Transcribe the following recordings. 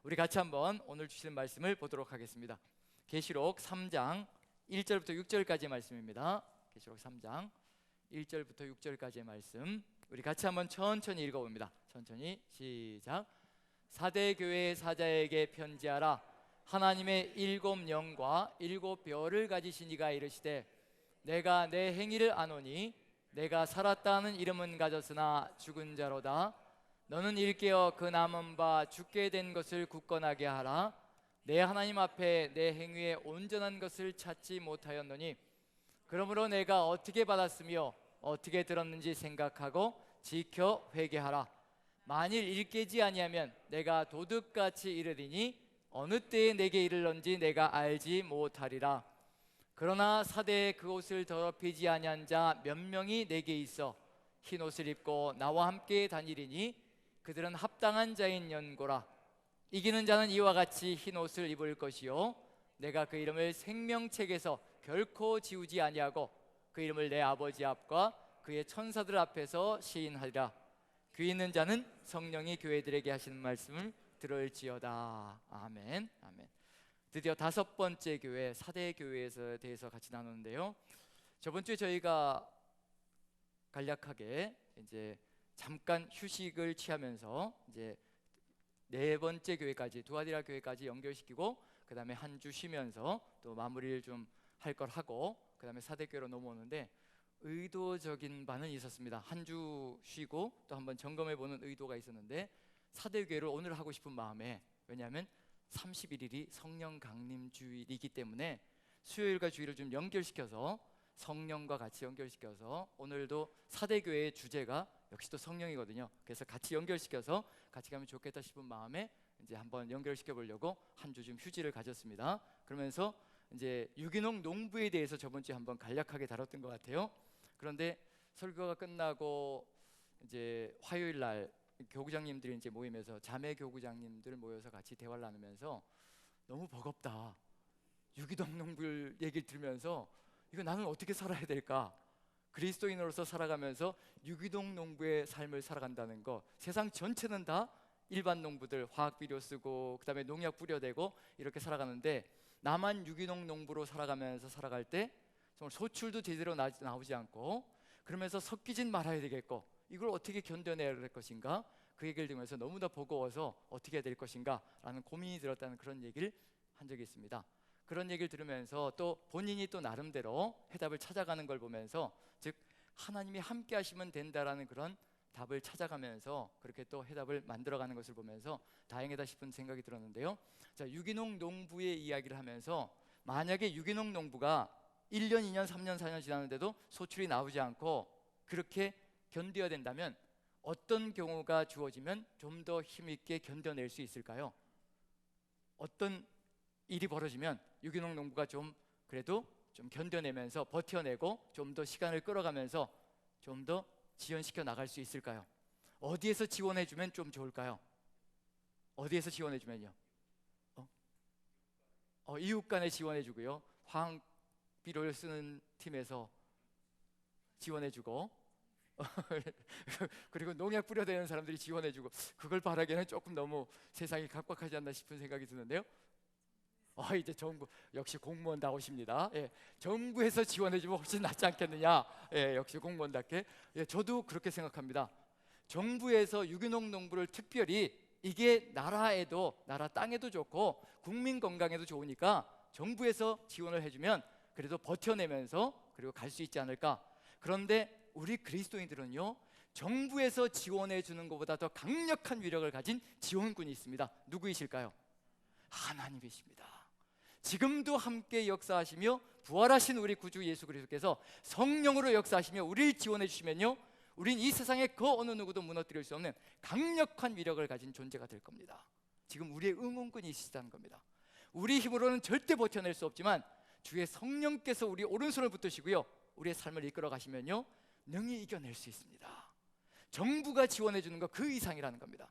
우리 같이 한번 오늘 주시는 말씀을 보도록 하겠습니다. 계시록 3장 1절부터 6절까지의 말씀입니다. 계시록 3장 1절부터 6절까지의 말씀 우리 같이 한번 천천히 읽어봅니다. 천천히 시작. 사대 교회의 사자에게 편지하라. 하나님의 7 영과 7 별을 가지신 이가 이르시되 내가 내 행위를 아노니 내가 살았다는 이름은 가졌으나 죽은 자로다. 너는 일깨어 그 남은 바 죽게 된 것을 굳건하게 하라. 내 하나님 앞에 내 행위에 온전한 것을 찾지 못하였노니 그러므로 내가 어떻게 받았으며 어떻게 들었는지 생각하고 지켜 회개하라. 만일 일깨지 아니하면 내가 도둑같이 이르리니 어느 때에 내게 이르렀는지 내가 알지 못하리라. 그러나 사대에 그 옷을 더럽히지 아니한 자 몇 명이 내게 있어 흰 옷을 입고 나와 함께 다니리니 그들은 합당한 자인 연고라. 이기는 자는 이와 같이 흰 옷을 입을 것이요 내가 그 이름을 생명책에서 결코 지우지 아니하고 그 이름을 내 아버지 앞과 그의 천사들 앞에서 시인하리라. 귀 있는 자는 성령이 교회들에게 하시는 말씀을 들을지어다. 아멘. 아멘. 드디어 5번째 교회 사대 교회에 대해서 같이 나누는데요. 저번 주에 저희가 간략하게 이제 잠깐 휴식을 취하면서 이제 4번째 교회까지 두아디라 교회까지 연결시키고 그 다음에 한 주 쉬면서 또 마무리를 좀 할 걸 하고 그 다음에 사대교회로 넘어오는데 의도적인 바는 있었습니다. 한 주 쉬고 또 한번 점검해보는 의도가 있었는데 사대교회를 오늘 하고 싶은 마음에, 왜냐하면 31일이 성령 강림 주일이기 때문에 수요일과 주일을 좀 연결시켜서 성령과 같이 연결시켜서 오늘도 사대교회의 주제가 역시 또 성령이거든요. 그래서 같이 연결시켜서 같이 가면 좋겠다 싶은 마음에 이제 한번 연결시켜 보려고 한 주 좀 휴지를 가졌습니다. 그러면서 이제 유기농 농부에 대해서 저번 주에 한번 간략하게 다뤘던 것 같아요. 그런데 설교가 끝나고 이제 화요일 날 교구장님들이 이제 모임에서 자매 교구장님들 모여서 같이 대화를 나누면서 너무 버겁다. 유기농 농부 얘기를 들으면서 이거 나는 어떻게 살아야 될까? 그리스도인으로서 살아가면서 유기농 농부의 삶을 살아간다는 거, 세상 전체는 다 일반 농부들 화학 비료 쓰고 그다음에 농약 뿌려대고 이렇게 살아가는데 나만 유기농 농부로 살아가면서 살아갈 때 정말 소출도 제대로 나오지 않고 그러면서 섞이진 말아야 되겠고 이걸 어떻게 견뎌내야 될 것인가? 그 얘기를 들으면서 너무나 버거워서 어떻게 해야 될 것인가? 라는 고민이 들었다는 그런 얘기를 한 적이 있습니다. 그런 얘기를 들으면서 또 본인이 또 나름대로 해답을 찾아가는 걸 보면서, 즉 하나님이 함께 하시면 된다라는 그런 답을 찾아가면서 그렇게 또 해답을 만들어가는 것을 보면서 다행이다 싶은 생각이 들었는데요. 자, 유기농 농부의 이야기를 하면서 만약에 유기농 농부가 1년, 2년, 3년, 4년 지났는데도 소출이 나오지 않고 그렇게 견뎌야 된다면 어떤 경우가 주어지면 좀 더 힘있게 견뎌낼 수 있을까요? 어떤 일이 벌어지면 유기농 농부가 좀 그래도 좀 견뎌내면서 버텨내고 좀 더 시간을 끌어가면서 좀 더 지연시켜 나갈 수 있을까요? 어디에서 지원해주면 좀 좋을까요? 어디에서 지원해주면요? 이웃 간에 지원해주고요. 화학 비료를 쓰는 팀에서 지원해주고 그리고 농약 뿌려대는 사람들이 지원해주고, 그걸 바라기에는 조금 너무 세상이 각박하지 않나 싶은 생각이 드는데요. 이제 정부, 역시 공무원 나오십니다. 예, 정부에서 지원해주면 훨씬 낫지 않겠느냐. 예, 역시 공무원답게. 예, 저도 그렇게 생각합니다. 정부에서 유기농 농부를 특별히, 이게 나라에도, 나라 땅에도 좋고 국민 건강에도 좋으니까 정부에서 지원을 해주면 그래도 버텨내면서 그리고 갈 수 있지 않을까. 그런데 우리 그리스도인들은요, 정부에서 지원해 주는 것보다 더 강력한 위력을 가진 지원군이 있습니다. 누구이실까요? 하나님이십니다. 지금도 함께 역사하시며 부활하신 우리 구주 예수 그리스도께서 성령으로 역사하시며 우리를 지원해 주시면요, 우린 이 세상에 그 어느 누구도 무너뜨릴 수 없는 강력한 위력을 가진 존재가 될 겁니다. 지금 우리의 응원군이 있으시다는 겁니다. 우리 힘으로는 절대 버텨낼 수 없지만 주의 성령께서 우리 오른손을 붙드시고요, 우리의 삶을 이끌어 가시면요, 능히 이겨낼 수 있습니다. 정부가 지원해 주는 거 그 이상이라는 겁니다.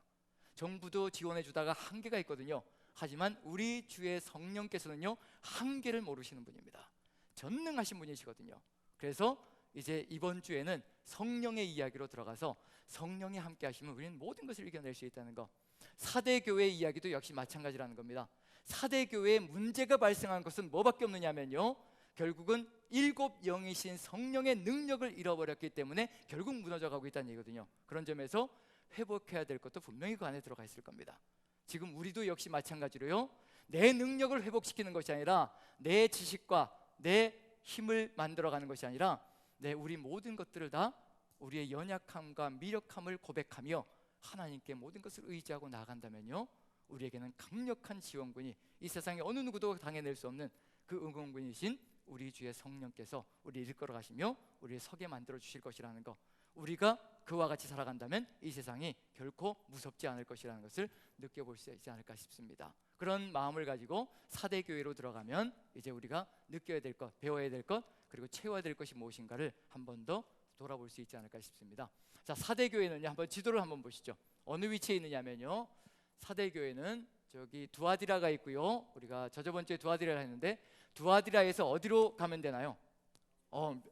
정부도 지원해 주다가 한계가 있거든요. 하지만 우리 주의 성령께서는요, 한계를 모르시는 분입니다. 전능하신 분이시거든요. 그래서 이제 이번 주에는 성령의 이야기로 들어가서 성령이 함께 하시면 우리는 모든 것을 이겨낼 수 있다는 거. 사대 교회 이야기도 역시 마찬가지라는 겁니다. 사대 교회에 문제가 발생한 것은 뭐밖에 없느냐면요, 결국은 7 영이신 성령의 능력을 잃어버렸기 때문에 결국 무너져가고 있다는 얘기거든요. 그런 점에서 회복해야 될 것도 분명히 그 안에 들어가 있을 겁니다. 지금 우리도 역시 마찬가지로요, 내 능력을 회복시키는 것이 아니라 내 지식과 내 힘을 만들어가는 것이 아니라 우리 모든 것들을 다 우리의 연약함과 미력함을 고백하며 하나님께 모든 것을 의지하고 나아간다면요, 우리에게는 강력한 지원군이, 이 세상에 어느 누구도 당해낼 수 없는 그 응원군이신 우리 주의 성령께서 우리를 이끌어 가시며 우리를 서게 만들어 주실 것이라는 것, 우리가 그와 같이 살아간다면 이 세상이 결코 무섭지 않을 것이라는 것을 느껴볼 수 있지 않을까 싶습니다. 그런 마음을 가지고 사대 교회로 들어가면 이제 우리가 느껴야 될 것, 배워야 될 것, 그리고 채워야 될 것이 무엇인가를 한 번 더 돌아볼 수 있지 않을까 싶습니다. 자, 사대 교회는요, 한번 지도를 한번 보시죠. 어느 위치에 있느냐면요, 사대 교회는 저기 두아디라가 있고요, 우리가 저번 주에 두아디라를 했는데 두아디라에서 어디로 가면 되나요?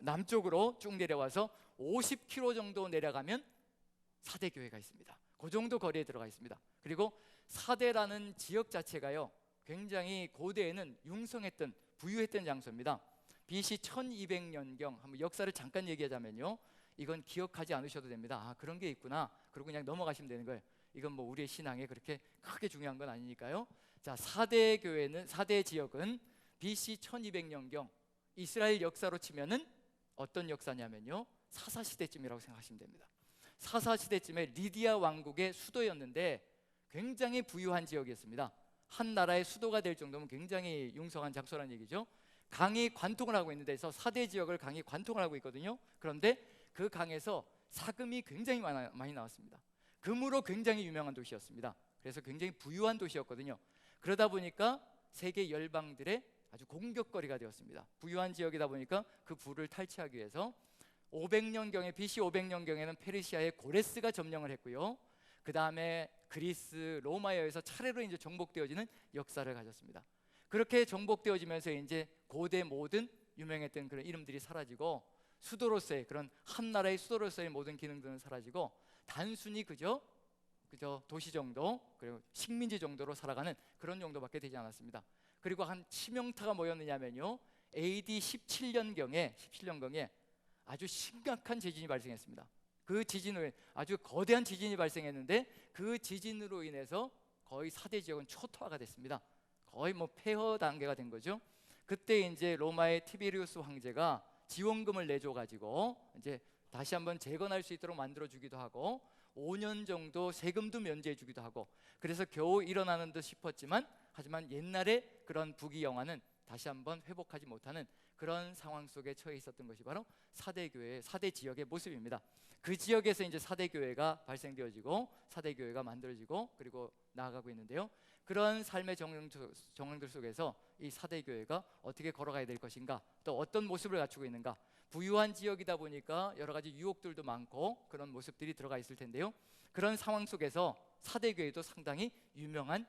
남쪽으로 쭉 내려와서 50km 정도 내려가면 사대 교회가 있습니다. 그 정도 거리에 들어가 있습니다. 그리고 사대라는 지역 자체가요, 굉장히 고대에는 융성했던, 부유했던 장소입니다. BC 1200년경, 한번 역사를 잠깐 얘기하자면요, 이건 기억하지 않으셔도 됩니다. 아, 그런 게 있구나, 그리고 그냥 넘어가시면 되는 거예요. 이건 뭐 우리의 신앙에 그렇게 크게 중요한 건 아니니까요. 자, 사대 교회는, 사대 지역은 BC 1200년경 이스라엘 역사로 치면은 어떤 역사냐면요, 사사시대쯤이라고 생각하시면 됩니다. 사사시대쯤에 리디아 왕국의 수도였는데 굉장히 부유한 지역이었습니다. 한 나라의 수도가 될 정도면 굉장히 융성한 장소라는 얘기죠. 강이 관통을 하고 있는 데서 사대 지역을 강이 관통을 하고 있거든요. 그런데 그 강에서 사금이 굉장히 많이 나왔습니다. 금으로 굉장히 유명한 도시였습니다. 그래서 굉장히 부유한 도시였거든요. 그러다 보니까 세계 열방들의 아주 공격거리가 되었습니다. 부유한 지역이다 보니까 그 부를 탈취하기 위해서 500년경에, BC 500년경에는 페르시아의 고레스가 점령을 했고요, 그 다음에 그리스, 로마에 의해서 차례로 이제 정복되어지는 역사를 가졌습니다. 그렇게 정복되어지면서 이제 고대 모든 유명했던 그런 이름들이 사라지고, 수도로서의, 그런 한 나라의 수도로서의 모든 기능들은 사라지고 단순히 그저 도시 정도, 그리고 식민지 정도로 살아가는 그런 정도밖에 되지 않았습니다. 그리고 한 치명타가 뭐였느냐면요, AD 17년경에 아주 심각한 지진이 발생했습니다. 그 지진으로 아주 거대한 지진이 발생했는데 그 지진으로 인해서 거의 사대 지역은 초토화가 됐습니다. 거의 뭐 폐허 단계가 된 거죠. 그때 이제 로마의 티베리우스 황제가 지원금을 내줘 가지고 이제 다시 한번 재건할 수 있도록 만들어 주기도 하고 5년 정도 세금도 면제해 주기도 하고, 그래서 겨우 일어나는 듯 싶었지만 하지만 옛날에 그런 부귀영화는 다시 한번 회복하지 못하는 그런 상황 속에 처해 있었던 것이 바로 사대 교회, 사대 지역의 모습입니다. 그 지역에서 이제 사대 교회가 발생되어지고 사대 교회가 만들어지고 그리고 나아가고 있는데요, 그런 삶의 정황들 속에서 이 사대 교회가 어떻게 걸어가야 될 것인가, 또 어떤 모습을 갖추고 있는가. 부유한 지역이다 보니까 여러 가지 유혹들도 많고 그런 모습들이 들어가 있을 텐데요, 그런 상황 속에서 사대 교회도 상당히 유명한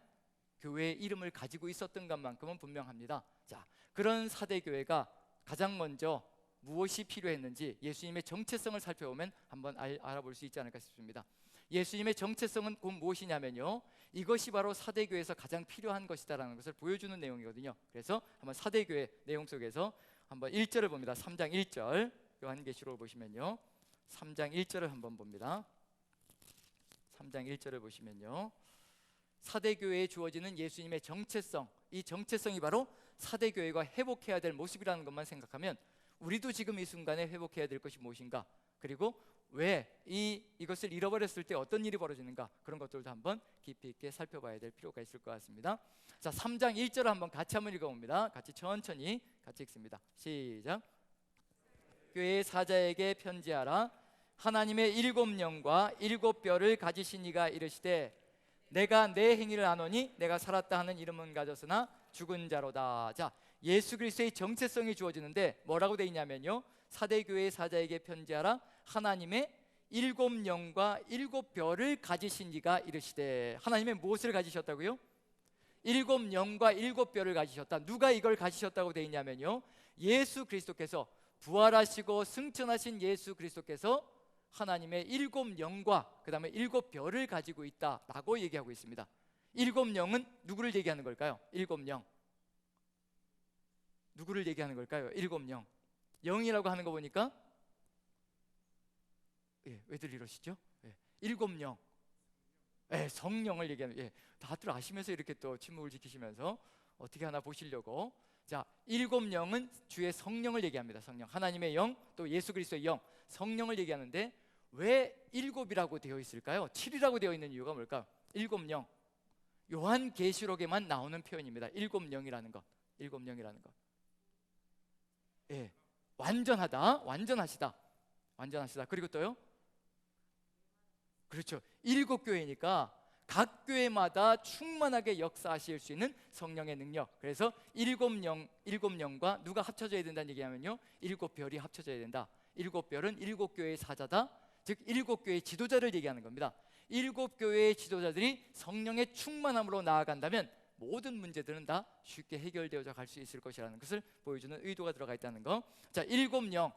교회의 이름을 가지고 있었던 것만큼은 분명합니다. 자, 그런 사대 교회가 가장 먼저 무엇이 필요했는지 예수님의 정체성을 살펴보면 한번 알아볼 수 있지 않을까 싶습니다. 예수님의 정체성은 곧 무엇이냐면요, 이것이 바로 사대교회에서 가장 필요한 것이다라는 것을 보여주는 내용이거든요. 그래서 한번 사대교회 내용 속에서 한번 1절을 봅니다. 3장 1절 요한계시록을 보시면요, 3장 1절을 한번 봅니다. 3장 1절을 보시면요, 사대교회에 주어지는 예수님의 정체성, 이 정체성이 바로 사대교회가 회복해야 될 모습이라는 것만 생각하면 우리도 지금 이 순간에 회복해야 될 것이 무엇인가, 그리고 왜 이것을 잃어버렸을 때 어떤 일이 벌어지는가, 그런 것들도 한번 깊이 있게 살펴봐야 될 필요가 있을 것 같습니다. 자, 3장 1절을 한번 같이 한번 읽어봅니다. 같이 천천히 같이 읽습니다. 시작. 교회의 사자에게 편지하라. 하나님의 7 영과 7 뼈를 가지신 이가 이르시되 내가 내 행위를 아노니 내가 살았다 하는 이름은 가졌으나 죽은 자로다. 자, 예수 그리스도의 정체성이 주어지는데 뭐라고 되어 있냐면요, 사대교회의 사자에게 편지하라. 하나님의 7 영과 7 뼈를 가지신 이가 이르시되, 하나님의 무엇을 가지셨다고요? 7 영과 7 뼈를 가지셨다. 누가 이걸 가지셨다고 되어 있냐면요, 예수 그리스도께서, 부활하시고 승천하신 예수 그리스도께서 하나님의 일곱 영과 그 다음에 일곱 별을 가지고 있다라고 얘기하고 있습니다. 일곱 영은 누구를 얘기하는 걸까요? 일곱 영 누구를 얘기하는 걸까요? 일곱 영. 영이라고 하는 거 보니까 왜들 이러시죠? 일곱 영, 성령을 얘기하는, 다들 아시면서 이렇게 또 침묵을 지키시면서 어떻게 하나 보시려고. 자, 일곱 영은 주의 성령을 얘기합니다. 성령, 하나님의 영, 또 예수 그리스도의 영, 성령을 얘기하는데 왜 일곱이라고 되어 있을까요? 7이라고 되어 있는 이유가 뭘까요? 일곱 영, 요한계시록에만 나오는 표현입니다. 일곱 영이라는 것, 일곱 영이라는 것. 완전하다, 완전하시다, 완전하시다. 그리고 또요, 그렇죠, 일곱 교회니까 각 교회마다 충만하게 역사하실 수 있는 성령의 능력. 그래서 일곱 영과 누가 합쳐져야 된다는 얘기하면요, 일곱 별이 합쳐져야 된다. 일곱 별은 일곱 교회의 사자다, 즉 일곱 교회의 지도자를 얘기하는 겁니다. 일곱 교회의 지도자들이 성령의 충만함으로 나아간다면 모든 문제들은 다 쉽게 해결되어져 갈 수 있을 것이라는 것을 보여주는 의도가 들어가 있다는 거. 자, 일곱 영,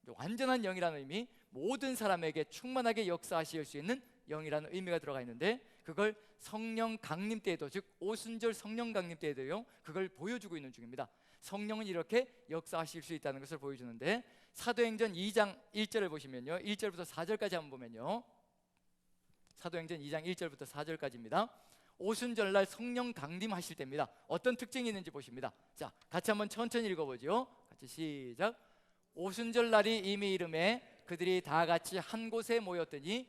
완전한 영이라는 의미, 모든 사람에게 충만하게 역사하실 수 있는 영이라는 의미가 들어가 있는데, 그걸 성령 강림 때에도, 즉 오순절 성령 강림 때에도요, 그걸 보여주고 있는 중입니다. 성령은 이렇게 역사하실 수 있다는 것을 보여주는데, 사도행전 2장 1절을 보시면요, 1절부터 4절까지 한번 보면요, 사도행전 2장 1절부터 4절까지입니다. 오순절날 성령 강림하실 때입니다. 어떤 특징이 있는지 보십니다. 자, 같이 한번 천천히 읽어보죠. 같이 시작. 오순절날이 이미 이름에 그들이 다 같이 한 곳에 모였더니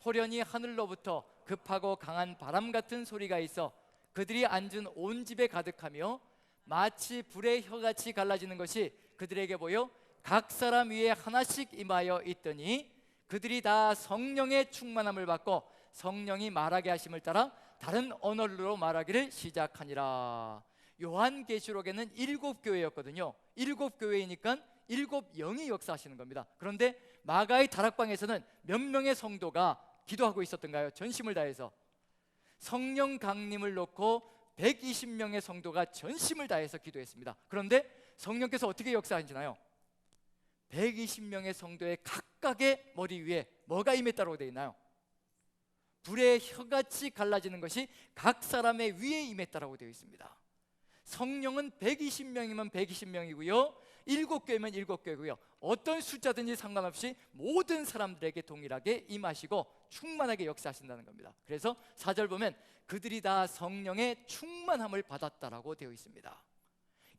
호련히 하늘로부터 급하고 강한 바람 같은 소리가 있어 그들이 앉은 온 집에 가득하며 마치 불의 혀같이 갈라지는 것이 그들에게 보여 각 사람 위에 하나씩 임하여 있더니 그들이 다 성령의 충만함을 받고 성령이 말하게 하심을 따라 다른 언어로 말하기를 시작하니라. 요한계시록에는 일곱 교회였거든요. 일곱 교회이니까 일곱 영이 역사하시는 겁니다. 그런데 마가의 다락방에서는 몇 명의 성도가 기도하고 있었던가요? 전심을 다해서 성령 강림을 놓고 120명의 성도가 전심을 다해서 기도했습니다. 그런데 성령께서 어떻게 역사하시나요? 120명의 성도의 각각의 머리 위에 뭐가 임했다고 되어 있나요? 불의 혀같이 갈라지는 것이 각 사람의 위에 임했다라고 되어 있습니다. 성령은 120명이면 120명이고요, 7교회면 7교회고요, 어떤 숫자든지 상관없이 모든 사람들에게 동일하게 임하시고 충만하게 역사하신다는 겁니다. 그래서 4절 보면 그들이 다 성령의 충만함을 받았다라고 되어 있습니다.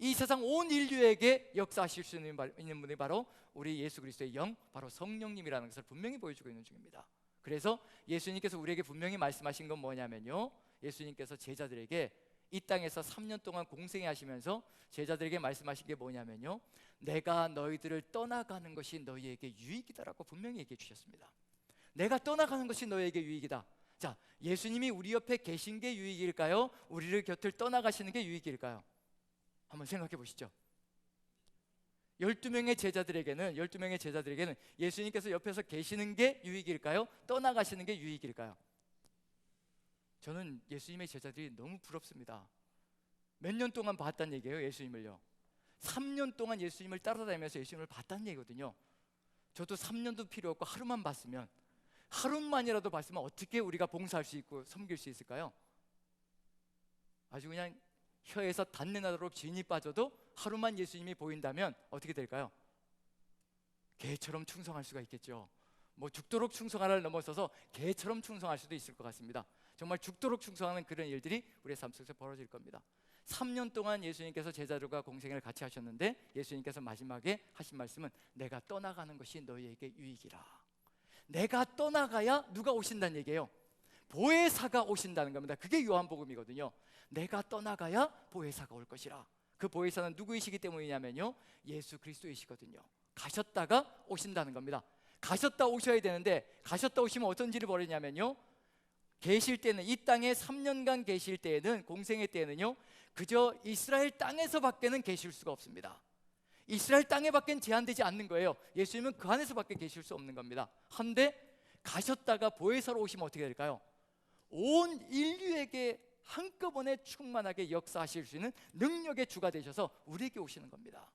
이 세상 온 인류에게 역사하실 수 있는 분이 바로 우리 예수 그리스도의 영, 바로 성령님이라는 것을 분명히 보여주고 있는 중입니다. 그래서 예수님께서 우리에게 분명히 말씀하신 건 뭐냐면요, 예수님께서 제자들에게 이 땅에서 3년 동안 공생애 하시면서 제자들에게 말씀하신 게 뭐냐면요, 내가 너희들을 떠나가는 것이 너희에게 유익이다라고 분명히 얘기해 주셨습니다. 내가 떠나가는 것이 너희에게 유익이다. 자, 예수님이 우리 옆에 계신 게 유익일까요? 우리를 곁을 떠나가시는 게 유익일까요? 한번 생각해 보시죠. 12명의 제자들에게는 예수님께서 옆에서 계시는 게 유익일까요? 떠나가시는 게 유익일까요? 저는 예수님의 제자들이 너무 부럽습니다. 몇 년 동안 봤다는 얘기예요, 예수님을요. 3년 동안 예수님을 따라다니면서 예수님을 봤다는 얘기거든요. 저도 3년도 필요 없고 하루만 봤으면, 하루만이라도 봤으면 어떻게 우리가 봉사할 수 있고 섬길 수 있을까요? 아주 그냥 혀에서 단내 나도록 진이 빠져도 하루만 예수님이 보인다면 어떻게 될까요? 개처럼 충성할 수가 있겠죠. 뭐 죽도록 충성하를 넘어서서 개처럼 충성할 수도 있을 것 같습니다. 정말 죽도록 충성하는 그런 일들이 우리의 삶 속에서 벌어질 겁니다. 3년 동안 예수님께서 제자들과 공생애를 같이 하셨는데 예수님께서 마지막에 하신 말씀은 내가 떠나가는 것이 너희에게 유익이라. 내가 떠나가야 누가 오신다는 얘기예요? 보혜사가 오신다는 겁니다. 그게 요한복음이거든요. 내가 떠나가야 보혜사가 올 것이라. 그 보혜사는 누구이시기 때문이냐면요, 예수 그리스도이시거든요. 가셨다가 오신다는 겁니다. 가셨다 오셔야 되는데, 가셨다 오시면 어떤 일이 벌어지냐면요, 계실 때는, 이 땅에 3년간 계실 때에는, 공생애 때에는요, 그저 이스라엘 땅에서 밖에는 계실 수가 없습니다. 이스라엘 땅에 밖엔 제한되지 않는 거예요. 예수님은 그 안에서 밖에 계실 수 없는 겁니다. 한데 가셨다가 보혜사로 오시면 어떻게 될까요? 온 인류에게 한꺼번에 충만하게 역사하실 수 있는 능력의 주가 되셔서 우리에게 오시는 겁니다.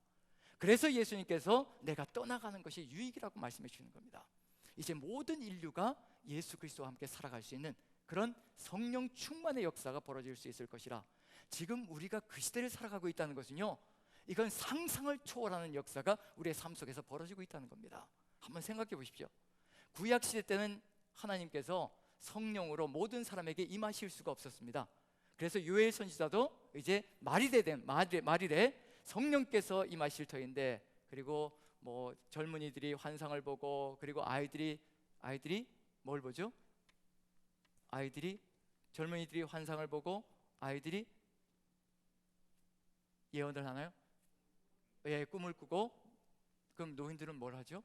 그래서 예수님께서 내가 떠나가는 것이 유익이라고 말씀해 주시는 겁니다. 이제 모든 인류가 예수 그리스도와 함께 살아갈 수 있는 그런 성령 충만의 역사가 벌어질 수 있을 것이라. 지금 우리가 그 시대를 살아가고 있다는 것은요, 이건 상상을 초월하는 역사가 우리의 삶 속에서 벌어지고 있다는 겁니다. 한번 생각해 보십시오. 구약 시대 때는 하나님께서 성령으로 모든 사람에게 임하실 수가 없었습니다. 그래서 요엘 선지자도 이제 말일에 성령께서 임하실 터인데, 그리고 뭐 젊은이들이 환상을 보고, 그리고 아이들이 뭘 보죠? 젊은이들이 환상을 보고 아이들이 예언을 하나요? 예, 꿈을 꾸고. 그럼 노인들은 뭘 하죠?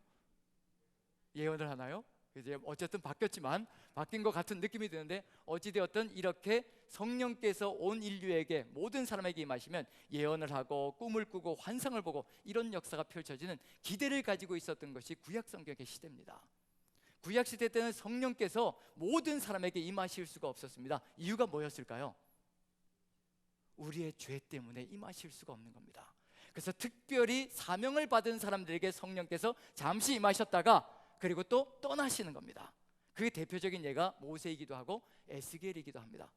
예언을 하나요? 이제 어쨌든 바뀌었지만 바뀐 것 같은 느낌이 드는데, 어찌되었든 이렇게 성령께서 온 인류에게, 모든 사람에게 임하시면 예언을 하고 꿈을 꾸고 환상을 보고 이런 역사가 펼쳐지는 기대를 가지고 있었던 것이 구약 성경의 시대입니다. 구약 시대 때는 성령께서 모든 사람에게 임하실 수가 없었습니다. 이유가 뭐였을까요? 우리의 죄 때문에 임하실 수가 없는 겁니다. 그래서 특별히 사명을 받은 사람들에게 성령께서 잠시 임하셨다가 그리고 또 떠나시는 겁니다. 그게 대표적인 예가 모세이기도 하고 에스겔이기도 합니다.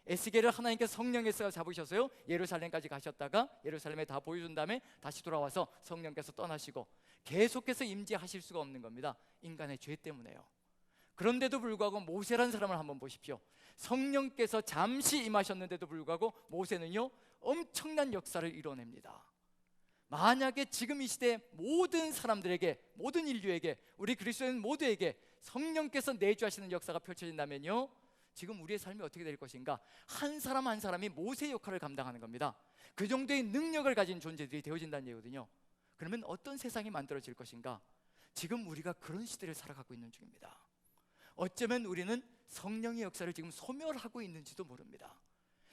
에스겔을 하나님께서 성령에서 잡으셔서요, 예루살렘까지 가셨다가 예루살렘에 다 보여준 다음에 다시 돌아와서 성령께서 떠나시고 계속해서 임재하실 수가 없는 겁니다. 인간의 죄 때문에요. 그런데도 불구하고 모세라는 사람을 한번 보십시오. 성령께서 잠시 임하셨는데도 불구하고 모세는요, 엄청난 역사를 이뤄냅니다. 만약에 지금 이 시대 모든 사람들에게, 모든 인류에게, 우리 그리스도인 모두에게 성령께서 내주하시는 역사가 펼쳐진다면요, 지금 우리의 삶이 어떻게 될 것인가? 한 사람 한 사람이 모세의 역할을 감당하는 겁니다. 그 정도의 능력을 가진 존재들이 되어진다는 얘기거든요. 그러면 어떤 세상이 만들어질 것인가? 지금 우리가 그런 시대를 살아가고 있는 중입니다. 어쩌면 우리는 성령의 역사를 지금 소멸하고 있는지도 모릅니다.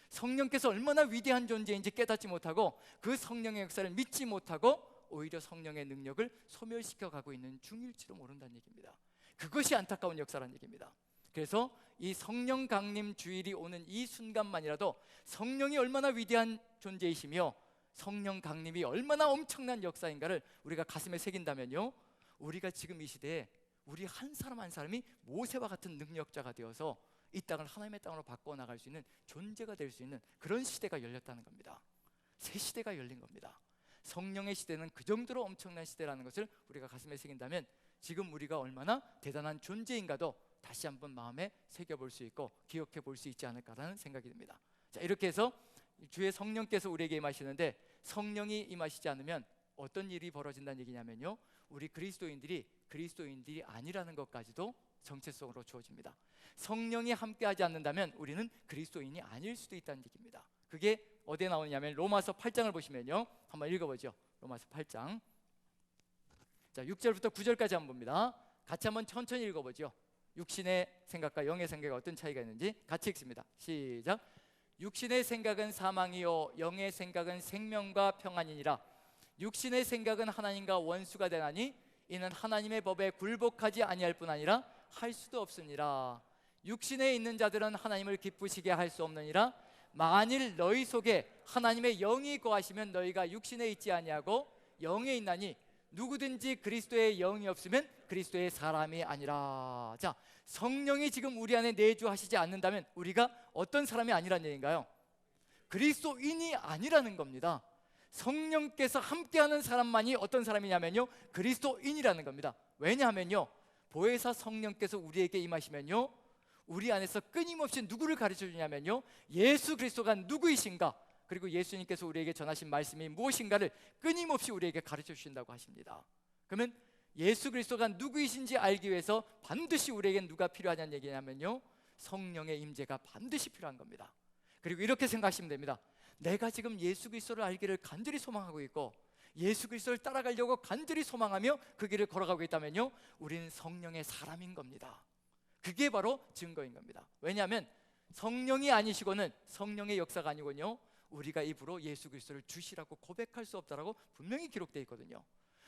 성령께서 얼마나 위대한 존재인지 깨닫지 못하고 그 성령의 역사를 믿지 못하고 오히려 성령의 능력을 소멸시켜 가고 있는 중일지도 모른다는 얘기입니다. 그것이 안타까운 역사라는 얘기입니다. 그래서 이 성령 강림 주일이 오는 이 순간만이라도 성령이 얼마나 위대한 존재이시며 성령 강림이 얼마나 엄청난 역사인가를 우리가 가슴에 새긴다면요, 우리가 지금 이 시대에 우리 한 사람 한 사람이 모세와 같은 능력자가 되어서 이 땅을 하나님의 땅으로 바꿔나갈 수 있는 존재가 될 수 있는 그런 시대가 열렸다는 겁니다. 새 시대가 열린 겁니다. 성령의 시대는 그 정도로 엄청난 시대라는 것을 우리가 가슴에 새긴다면 지금 우리가 얼마나 대단한 존재인가도 다시 한번 마음에 새겨볼 수 있고 기억해 볼 수 있지 않을까라는 생각이 듭니다. 자, 이렇게 해서 주의 성령께서 우리에게 임하시는데, 성령이 임하시지 않으면 어떤 일이 벌어진다는 얘기냐면요, 우리 그리스도인들이 아니라는 것까지도 정체성으로 주어집니다. 성령이 함께하지 않는다면 우리는 그리스도인이 아닐 수도 있다는 얘기입니다. 그게 어디에 나오냐면 로마서 8장을 보시면요, 한번 읽어보죠. 로마서 8장, 자 6절부터 9절까지 한번 봅니다. 같이 한번 천천히 읽어보죠. 육신의 생각과 영의 생각이 어떤 차이가 있는지 같이 읽습니다. 시작. 육신의 생각은 사망이요 영의 생각은 생명과 평안이니라. 육신의 생각은 하나님과 원수가 되나니 이는 하나님의 법에 굴복하지 아니할 뿐 아니라 할 수도 없으니라. 육신에 있는 자들은 하나님을 기쁘시게 할 수 없느니라. 만일 너희 속에 하나님의 영이 거하시면 너희가 육신에 있지 아니하고 영에 있나니 누구든지 그리스도의 영이 없으면 그리스도의 사람이 아니라. 자, 성령이 지금 우리 안에 내주하시지 않는다면 우리가 어떤 사람이 아니라는 얘기인가요? 그리스도인이 아니라는 겁니다. 성령께서 함께하는 사람만이 어떤 사람이냐면요, 그리스도인이라는 겁니다. 왜냐하면요, 보혜사 성령께서 우리에게 임하시면요, 우리 안에서 끊임없이 누구를 가르쳐 주냐면요, 예수 그리스도가 누구이신가, 그리고 예수님께서 우리에게 전하신 말씀이 무엇인가를 끊임없이 우리에게 가르쳐 주신다고 하십니다. 그러면 예수 그리스도가 누구이신지 알기 위해서 반드시 우리에게 누가 필요하냐는 얘기냐면요, 성령의 임재가 반드시 필요한 겁니다. 그리고 이렇게 생각하시면 됩니다. 내가 지금 예수 그리스도를 알기를 간절히 소망하고 있고 예수 그리스도를 따라가려고 간절히 소망하며 그 길을 걸어가고 있다면요, 우리는 성령의 사람인 겁니다. 그게 바로 증거인 겁니다. 왜냐하면 성령이 아니시고는, 성령의 역사가 아니군요, 우리가 입으로 예수 그리스도를 주시라고 고백할 수 없다라고 분명히 기록되어 있거든요.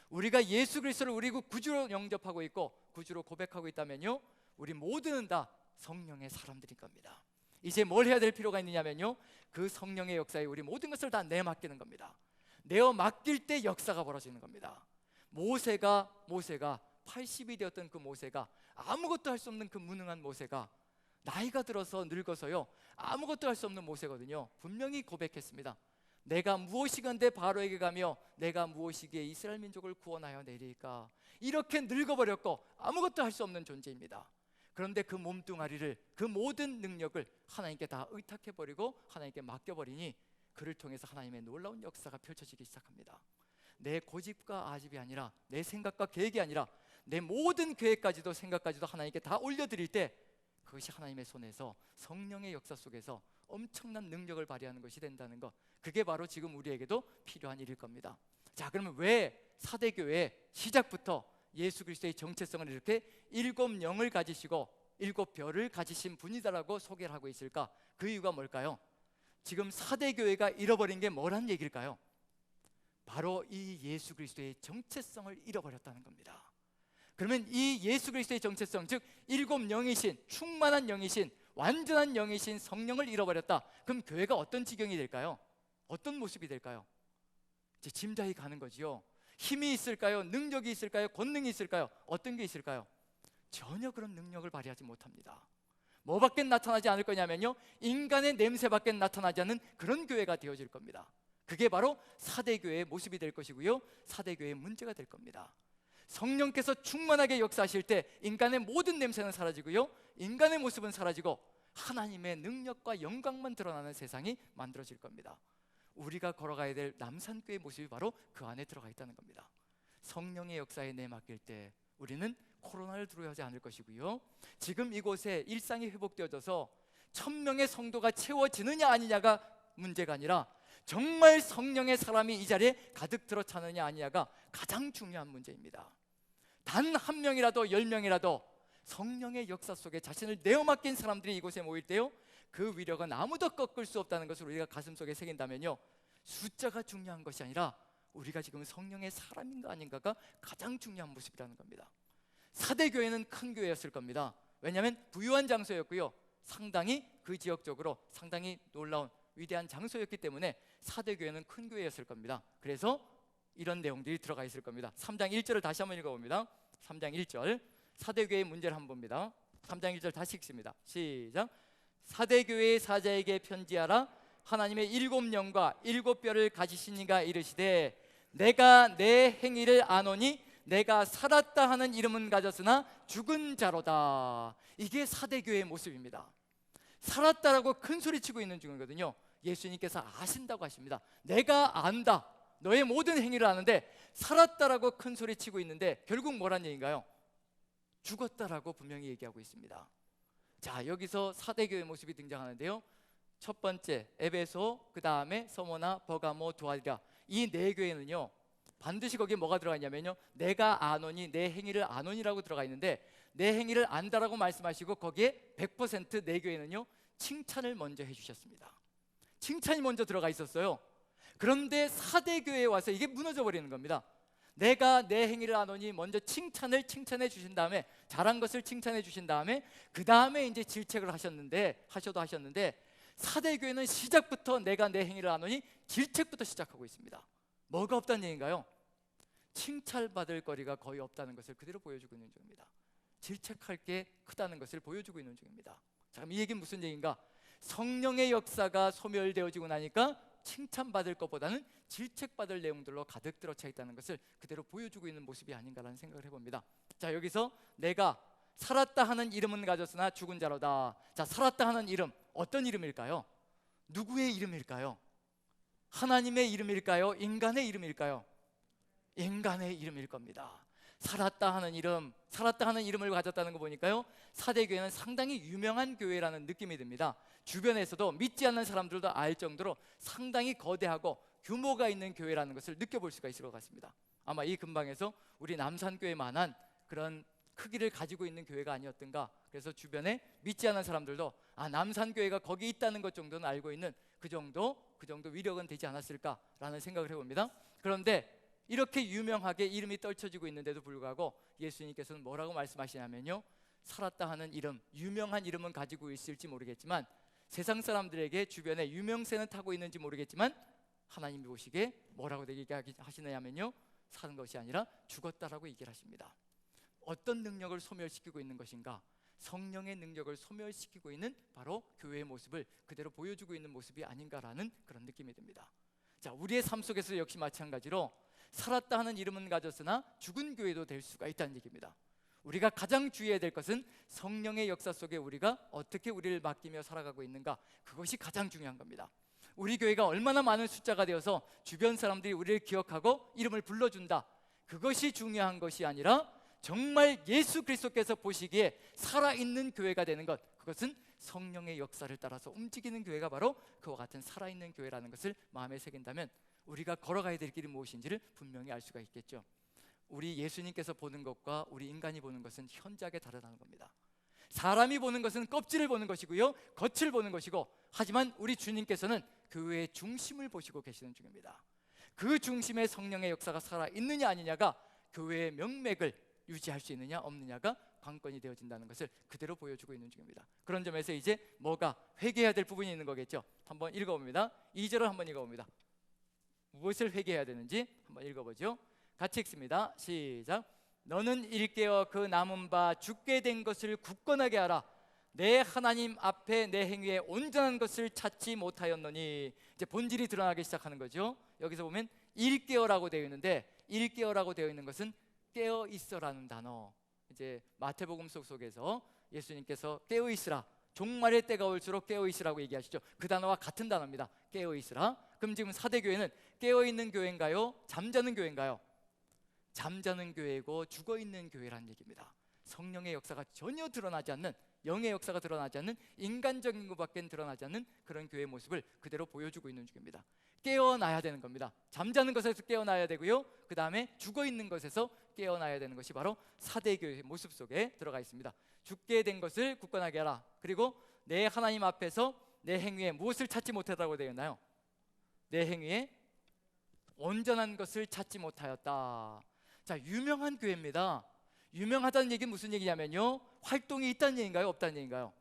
우리가 예수 그리스도를 우리 구주로 영접하고 있고 구주로 고백하고 있다면요, 우리 모두는 다 성령의 사람들인 겁니다. 이제 뭘 해야 될 필요가 있느냐면요, 그 성령의 역사에 우리 모든 것을 다 내맡기는 겁니다. 내어 맡길 때 역사가 벌어지는 겁니다. 모세가 80이 되었던 그 모세가, 아무것도 할 수 없는 그 무능한 모세가 나이가 들어서 늙어서요 아무것도 할 수 없는 모세거든요. 분명히 고백했습니다. 내가 무엇이건대 바로에게 가며 내가 무엇이기에 이스라엘 민족을 구원하여 내리까. 이렇게 늙어버렸고 아무것도 할 수 없는 존재입니다. 그런데 그 몸뚱아리를, 그 모든 능력을 하나님께 다 의탁해버리고 하나님께 맡겨버리니 그를 통해서 하나님의 놀라운 역사가 펼쳐지기 시작합니다. 내 고집과 아집이 아니라, 내 생각과 계획이 아니라 내 모든 계획까지도 생각까지도 하나님께 다 올려드릴 때 그것이 하나님의 손에서 성령의 역사 속에서 엄청난 능력을 발휘하는 것이 된다는 것, 그게 바로 지금 우리에게도 필요한 일일 겁니다. 자, 그러면 왜 사대교회 시작부터 예수 그리스도의 정체성을 이렇게 7영을 가지시고 7별을 가지신 분이다라고 소개를 하고 있을까? 그 이유가 뭘까요? 지금 사대교회가 잃어버린 게 뭐란 얘기일까요? 바로 이 예수 그리스도의 정체성을 잃어버렸다는 겁니다. 그러면 이 예수 그리스도의 정체성, 즉 7영이신, 충만한 영이신, 완전한 영이신 성령을 잃어버렸다. 그럼 교회가 어떤 지경이 될까요? 어떤 모습이 될까요? 이제 짐작이 가는 거지요. 힘이 있을까요? 능력이 있을까요? 권능이 있을까요? 어떤 게 있을까요? 전혀 그런 능력을 발휘하지 못합니다. 뭐밖에 나타나지 않을 거냐면요, 인간의 냄새밖에 나타나지 않는 그런 교회가 되어질 겁니다. 그게 바로 사대교회의 모습이 될 것이고요, 사대교회의 문제가 될 겁니다. 성령께서 충만하게 역사하실 때 인간의 모든 냄새는 사라지고요, 인간의 모습은 사라지고 하나님의 능력과 영광만 드러나는 세상이 만들어질 겁니다. 우리가 걸어가야 될 남산교회의 모습이 바로 그 안에 들어가 있다는 겁니다. 성령의 역사에 내맡길 때 우리는 코로나를 두려워하지 않을 것이고요, 지금 이곳에 일상이 회복되어져서 1000명의 성도가 채워지느냐 아니냐가 문제가 아니라 정말 성령의 사람이 이 자리에 가득 들어 차느냐 아니냐가 가장 중요한 문제입니다. 단 1명이라도 10명이라도 성령의 역사 속에 자신을 내어맡긴 사람들이 이곳에 모일 때요, 그 위력은 아무도 꺾을 수 없다는 것을 우리가 가슴속에 새긴다면요, 숫자가 중요한 것이 아니라 우리가 지금 성령의 사람인가 아닌가가 가장 중요한 모습이라는 겁니다. 사대교회는 큰 교회였을 겁니다. 왜냐하면 부유한 장소였고요, 상당히 그 지역적으로 상당히 놀라운 위대한 장소였기 때문에 사대교회는 큰 교회였을 겁니다. 그래서 이런 내용들이 들어가 있을 겁니다. 3장 1절을 다시 한번 읽어봅니다. 3장 1절, 사대교회의 문제를 한번 봅니다. 3장 1절 다시 읽습니다. 시작. 사대교회의 사자에게 편지하라. 하나님의 7영과 7별을 가지신 이가 이르시되 내가 내 행위를 아노니 내가 살았다 하는 이름은 가졌으나 죽은 자로다. 이게 사대교회의 모습입니다. 살았다라고 큰 소리치고 있는 중이거든요. 예수님께서 아신다고 하십니다. 내가 안다, 너의 모든 행위를 아는데 살았다라고 큰 소리치고 있는데 결국 뭐란 얘기인가요? 죽었다라고 분명히 얘기하고 있습니다. 자, 여기서 사대교회의 모습이 등장하는데요, 첫 번째 에베소, 그 다음에 서모나, 버가모, 두아디라, 이 네 교회는요 반드시 거기에 뭐가 들어가 있냐면요, 내가 아노니, 내 행위를 아노니라고 들어가 있는데 내 행위를 안다라고 말씀하시고 거기에 100% 내 교회는요 칭찬을 먼저 해주셨습니다. 칭찬이 먼저 들어가 있었어요. 그런데 사대교회에 와서 이게 무너져 버리는 겁니다. 내가 내 행위를 아노니 먼저 칭찬해 주신 다음에, 잘한 것을 칭찬해 주신 다음에 그 다음에 이제 질책을 하셨는데 사대교회는 시작부터 내가 내 행위를 아노니 질책부터 시작하고 있습니다. 뭐가 없다는 얘기인가요? 칭찬받을 거리가 거의 없다는 것을 그대로 보여주고 있는 중입니다. 질책할 게 크다는 것을 보여주고 있는 중입니다. 자, 그럼 이 얘기는 무슨 얘기인가? 성령의 역사가 소멸되어지고 나니까 칭찬받을 것보다는 질책받을 내용들로 가득 들어차 있다는 것을 그대로 보여주고 있는 모습이 아닌가라는 생각을 해봅니다. 자, 여기서 내가 살았다 하는 이름은 가졌으나 죽은 자로다. 자, 살았다 하는 이름, 어떤 이름일까요? 누구의 이름일까요? 하나님의 이름일까요? 인간의 이름일까요? 인간의 이름일 겁니다. 살았다 하는 이름, 살았다 하는 이름을 가졌다는 거 보니까요, 사대교회는 상당히 유명한 교회라는 느낌이 듭니다. 주변에서도 믿지 않는 사람들도 알 정도로 상당히 거대하고 규모가 있는 교회라는 것을 느껴볼 수가 있을 것 같습니다. 아마 이 근방에서 우리 남산교회만한 그런 크기를 가지고 있는 교회가 아니었던가. 그래서 주변에 믿지 않는 사람들도 남산교회가 거기 있다는 것 정도는 알고 있는 그 정도 위력은 되지 않았을까라는 생각을 해봅니다. 그런데 이렇게 유명하게 이름이 떨쳐지고 있는데도 불구하고 예수님께서는 뭐라고 말씀하시냐면요, 살았다 하는 이름, 유명한 이름은 가지고 있을지 모르겠지만, 세상 사람들에게 주변에 유명세는 타고 있는지 모르겠지만 하나님이 보시기에 뭐라고 얘기하시느냐면요, 사는 것이 아니라 죽었다라고 얘기를 하십니다. 어떤 능력을 소멸시키고 있는 것인가? 성령의 능력을 소멸시키고 있는 바로 교회의 모습을 그대로 보여주고 있는 모습이 아닌가라는 그런 느낌이 듭니다. 자, 우리의 삶 속에서 역시 마찬가지로 살았다 하는 이름은 가졌으나 죽은 교회도 될 수가 있다는 얘기입니다. 우리가 가장 주의해야 될 것은 성령의 역사 속에 우리가 어떻게 우리를 맡기며 살아가고 있는가, 그것이 가장 중요한 겁니다. 우리 교회가 얼마나 많은 숫자가 되어서 주변 사람들이 우리를 기억하고 이름을 불러준다, 그것이 중요한 것이 아니라 정말 예수 그리스도께서 보시기에 살아있는 교회가 되는 것, 그것은 성령의 역사를 따라서 움직이는 교회가 바로 그와 같은 살아있는 교회라는 것을 마음에 새긴다면 우리가 걸어가야 될 길이 무엇인지를 분명히 알 수가 있겠죠. 우리 예수님께서 보는 것과 우리 인간이 보는 것은 현저하게 다르다는 겁니다. 사람이 보는 것은 껍질을 보는 것이고요, 겉을 보는 것이고, 하지만 우리 주님께서는 교회의 중심을 보시고 계시는 중입니다. 그 중심에 성령의 역사가 살아있느냐 아니냐가 교회의 명맥을 유지할 수 있느냐 없느냐가 관건이 되어진다는 것을 그대로 보여주고 있는 중입니다. 그런 점에서 이제 뭐가 회개해야 될 부분이 있는 거겠죠. 한번 읽어봅니다. 2절을 한번 읽어봅니다. 무엇을 회개해야 되는지 한번 읽어보죠. 같이 읽습니다. 시작. 너는 일깨어 그 남은 바 죽게 된 것을 굳건하게 하라. 내 하나님 앞에 내 행위에 온전한 것을 찾지 못하였노니. 이제 본질이 드러나기 시작하는 거죠. 여기서 보면 일깨어라고 되어 있는데, 일깨어라고 되어 있는 것은 깨어 있어라는 단어. 이제 마태복음 속에서 예수님께서 깨어 있으라, 종말의 때가 올수록 깨어 있으라고 얘기하시죠. 그 단어와 같은 단어입니다. 깨어 있으라. 그럼 지금 사대 교회는 깨어 있는 교회인가요? 잠자는 교회인가요? 잠자는 교회고 죽어 있는 교회라는 얘기입니다. 성령의 역사가 전혀 드러나지 않는, 영의 역사가 드러나지 않는, 인간적인 것밖에 드러나지 않는 그런 교회의 모습을 그대로 보여주고 있는 중입니다. 깨어나야 되는 겁니다. 잠자는 것에서 깨어나야 되고요, 그 다음에 죽어 있는 것에서 깨어나야 되는 것이 바로 사대교회의 모습 속에 들어가 있습니다. 죽게 된 것을 굳건하게 하라. 그리고 내 하나님 앞에서 내 행위에 무엇을 찾지 못했다고 되어 있나요? 내 행위에 온전한 것을 찾지 못하였다. 자, 유명한 교회입니다. 유명하다는 얘기는 무슨 얘기냐면요, 활동이 있다는 얘기인가요, 없다는 얘기인가요?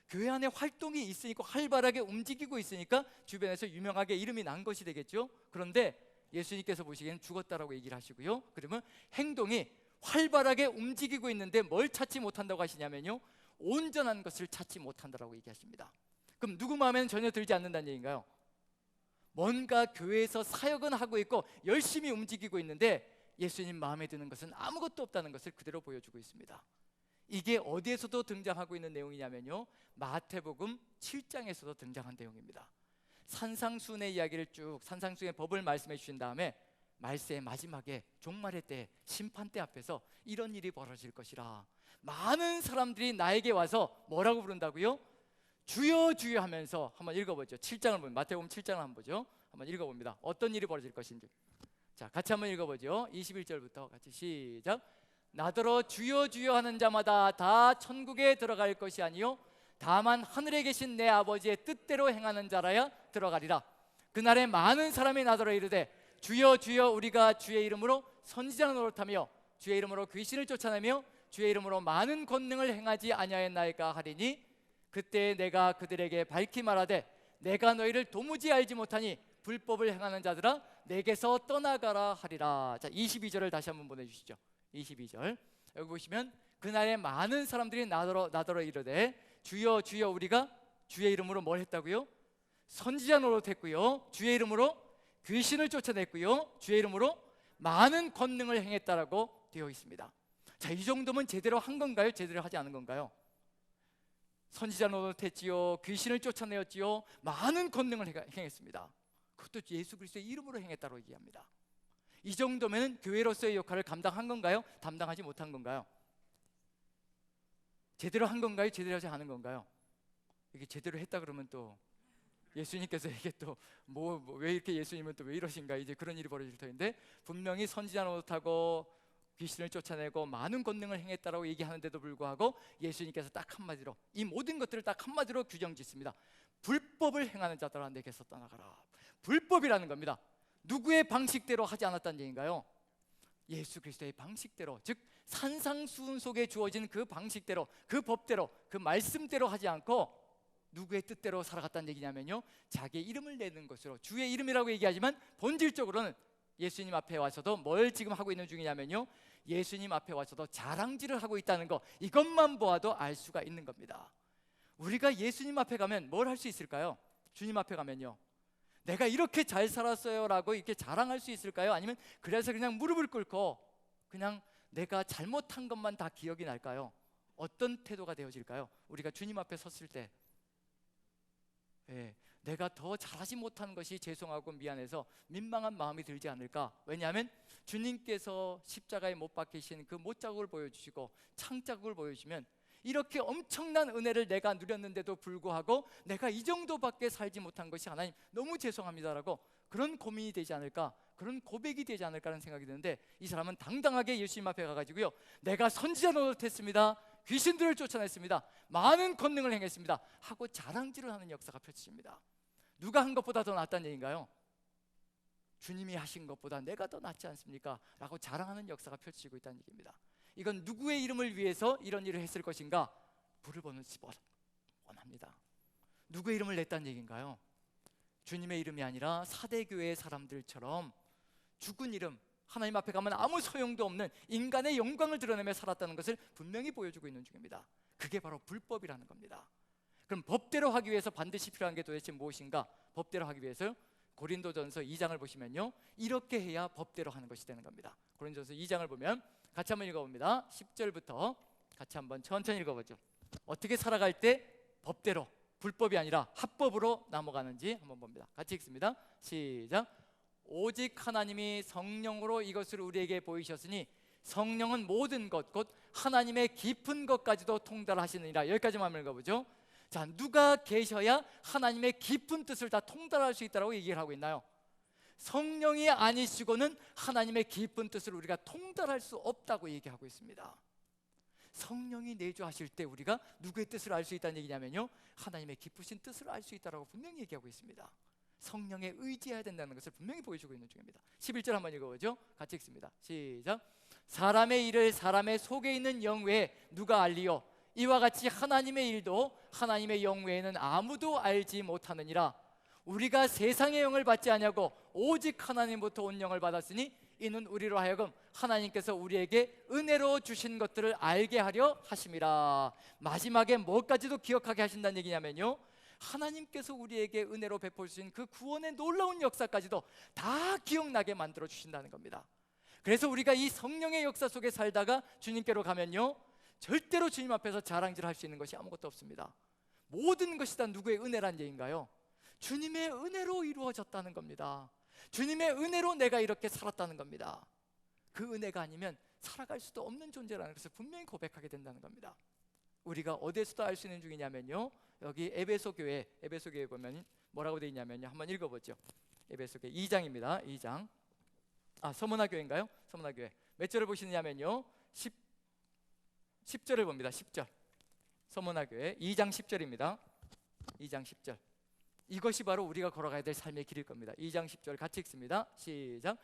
교회 안에 활동이 있으니까, 활발하게 움직이고 있으니까 주변에서 유명하게 이름이 난 것이 되겠죠. 그런데 예수님께서 보시기에는 죽었다라고 얘기를 하시고요, 그러면 행동이 활발하게 움직이고 있는데 뭘 찾지 못한다고 하시냐면요, 온전한 것을 찾지 못한다라고 얘기하십니다. 그럼 누구 마음에는 전혀 들지 않는다는 얘기인가요? 뭔가 교회에서 사역은 하고 있고 열심히 움직이고 있는데 예수님 마음에 드는 것은 아무것도 없다는 것을 그대로 보여주고 있습니다. 이게 어디에서도 등장하고 있는 내용이냐면요, 마태복음 7장에서도 등장한 내용입니다. 산상수훈의 이야기를 쭉, 산상수훈의 법을 말씀해 주신 다음에 말세의 마지막에 종말의 때, 심판 때 앞에서 이런 일이 벌어질 것이라. 많은 사람들이 나에게 와서 뭐라고 부른다고요? 주여 주여 하면서. 한번 읽어보죠. 7장을 보면, 마태복음 7장을 한번 보죠. 한번 읽어봅니다. 어떤 일이 벌어질 것인지. 자, 같이 한번 읽어보죠. 21절부터 같이 시작. 나더러 주여 주여 하는 자마다 다 천국에 들어갈 것이 아니요 다만 하늘에 계신 내 아버지의 뜻대로 행하는 자라야 들어가리라. 그날에 많은 사람이 나더러 이르되 주여 주여 우리가 주의 이름으로 선지자 노릇하며 주의 이름으로 귀신을 쫓아내며 주의 이름으로 많은 권능을 행하지 아니하였나이까 하리니 그때 내가 그들에게 밝히 말하되 내가 너희를 도무지 알지 못하니 불법을 행하는 자들아 내게서 떠나가라 하리라. 자, 22절을 다시 한번 보내주시죠. 22절 여기 보시면 그날에 많은 사람들이 나더러 이르되 주여 주여 우리가 주의 이름으로 뭘 했다고요? 선지자 노릇했고요, 주의 이름으로 귀신을 쫓아냈고요, 주의 이름으로 많은 권능을 행했다라고 되어 있습니다. 자, 이 정도면 제대로 한 건가요? 제대로 하지 않은 건가요? 선지자 노릇했지요, 귀신을 쫓아내었지요, 많은 권능을 행했습니다. 그것도 예수 그리스도의 이름으로 행했다고 얘기합니다. 이 정도면 교회로서의 역할을 감당한 건가요? 감당하지 못한 건가요? 제대로 한 건가요? 제대로 하지 않은 건가요? 이게 제대로 했다 그러면 또 예수님께서 이게 또 왜 이렇게 예수님은 또 왜 이러신가, 이제 그런 일이 벌어질 터인데, 분명히 선지자 노릇하고 귀신을 쫓아내고 많은 권능을 행했다라고 얘기하는데도 불구하고 예수님께서 딱 한마디로 이 모든 것들을 딱 한마디로 규정짓습니다. 불법을 행하는 자들아 내게서 떠나가라. 불법이라는 겁니다. 누구의 방식대로 하지 않았다는 얘기인가요? 예수 그리스도의 방식대로, 즉 산상수훈 속에 주어진 그 방식대로, 그 법대로, 그 말씀대로 하지 않고 누구의 뜻대로 살아갔다는 얘기냐면요, 자기의 이름을 내는 것으로, 주의 이름이라고 얘기하지만 본질적으로는 예수님 앞에 와서도 뭘 지금 하고 있는 중이냐면요, 예수님 앞에 와서도 자랑질을 하고 있다는 거, 이것만 보아도 알 수가 있는 겁니다. 우리가 예수님 앞에 가면 뭘 할 수 있을까요? 주님 앞에 가면요, 내가 이렇게 잘 살았어요 라고 이렇게 자랑할 수 있을까요? 아니면 그래서 그냥 무릎을 꿇고 그냥 내가 잘못한 것만 다 기억이 날까요? 어떤 태도가 되어질까요? 우리가 주님 앞에 섰을 때 내가 더 잘하지 못한 것이 죄송하고 미안해서 민망한 마음이 들지 않을까? 왜냐하면 주님께서 십자가에 못 박히신 그 못자국을 보여주시고 창자국을 보여주시면 이렇게 엄청난 은혜를 내가 누렸는데도 불구하고 내가 이 정도밖에 살지 못한 것이 하나님 너무 죄송합니다라고 그런 고민이 되지 않을까, 그런 고백이 되지 않을까라는 생각이 드는데, 이 사람은 당당하게 예수님 앞에 가가지고요, 내가 선지자 노릇했습니다, 귀신들을 쫓아냈습니다, 많은 권능을 행했습니다 하고 자랑질을 하는 역사가 펼쳐집니다. 누가 한 것보다 더 낫다는 얘기인가요? 주님이 하신 것보다 내가 더 낫지 않습니까? 라고 자랑하는 역사가 펼쳐지고 있다는 얘기입니다. 이건 누구의 이름을 위해서 이런 일을 했을 것인가? 불을 보는지 원합니다. 누구의 이름을 냈다는 얘기인가요? 주님의 이름이 아니라 사대교회의 사람들처럼 죽은 이름, 하나님 앞에 가면 아무 소용도 없는 인간의 영광을 드러내며 살았다는 것을 분명히 보여주고 있는 중입니다. 그게 바로 불법이라는 겁니다. 그럼 법대로 하기 위해서 반드시 필요한 게 도대체 무엇인가? 법대로 하기 위해서요, 고린도전서 2장을 보시면요, 이렇게 해야 법대로 하는 것이 되는 겁니다. 고린도전서 2장을 보면 같이 한번 읽어봅니다. 10절부터 같이 한번 천천히 읽어보죠. 어떻게 살아갈 때 법대로, 불법이 아니라 합법으로 넘어가는지 한번 봅니다. 같이 읽습니다. 시작. 오직 하나님이 성령으로 이것을 우리에게 보이셨으니 성령은 모든 것 곧 하나님의 깊은 것까지도 통달하시느니라. 여기까지만 읽어보죠. 자, 누가 계셔야 하나님의 깊은 뜻을 다 통달할 수 있다고 얘기를 하고 있나요? 성령이 아니시고는 하나님의 깊은 뜻을 우리가 통달할 수 없다고 얘기하고 있습니다. 성령이 내주하실 때 우리가 누구의 뜻을 알 수 있다는 얘기냐면요, 하나님의 깊으신 뜻을 알 수 있다고 분명히 얘기하고 있습니다. 성령에 의지해야 된다는 것을 분명히 보여주고 있는 중입니다. 11절 한번 읽어보죠. 같이 읽습니다. 시작. 사람의 일을 사람의 속에 있는 영 외에 누가 알리요? 이와 같이 하나님의 일도 하나님의 영 외에는 아무도 알지 못하느니라. 우리가 세상의 영을 받지 아니하고 오직 하나님부터 온 영을 받았으니 이는 우리로 하여금 하나님께서 우리에게 은혜로 주신 것들을 알게 하려 하심이라. 마지막에 뭐까지도 기억하게 하신다는 얘기냐면요, 하나님께서 우리에게 은혜로 베풀 수 있는 그 구원의 놀라운 역사까지도 다 기억나게 만들어 주신다는 겁니다. 그래서 우리가 이 성령의 역사 속에 살다가 주님께로 가면요, 절대로 주님 앞에서 자랑질 할 수 있는 것이 아무것도 없습니다. 모든 것이 다 누구의 은혜란 얘기인가요? 주님의 은혜로 이루어졌다는 겁니다. 주님의 은혜로 내가 이렇게 살았다는 겁니다. 그 은혜가 아니면 살아갈 수도 없는 존재라는 것을 분명히 고백하게 된다는 겁니다. 우리가 어디에서도 알 수 있는 중이냐면요, 여기 에베소 교회 보면 뭐라고 되어 있냐면요, 한번 읽어보죠. 에베소 교회 2장입니다. 2장. 서문화 교회인가요? 서문화 교회 몇 절을 보시느냐면요, 10절을 봅니다. 10절. 서문화 교회 2장 10절입니다. 2장 10절. 이것이 바로 우리가 걸어가야 될 삶의 길일 겁니다. 2장 10절 같이 읽습니다. 시작.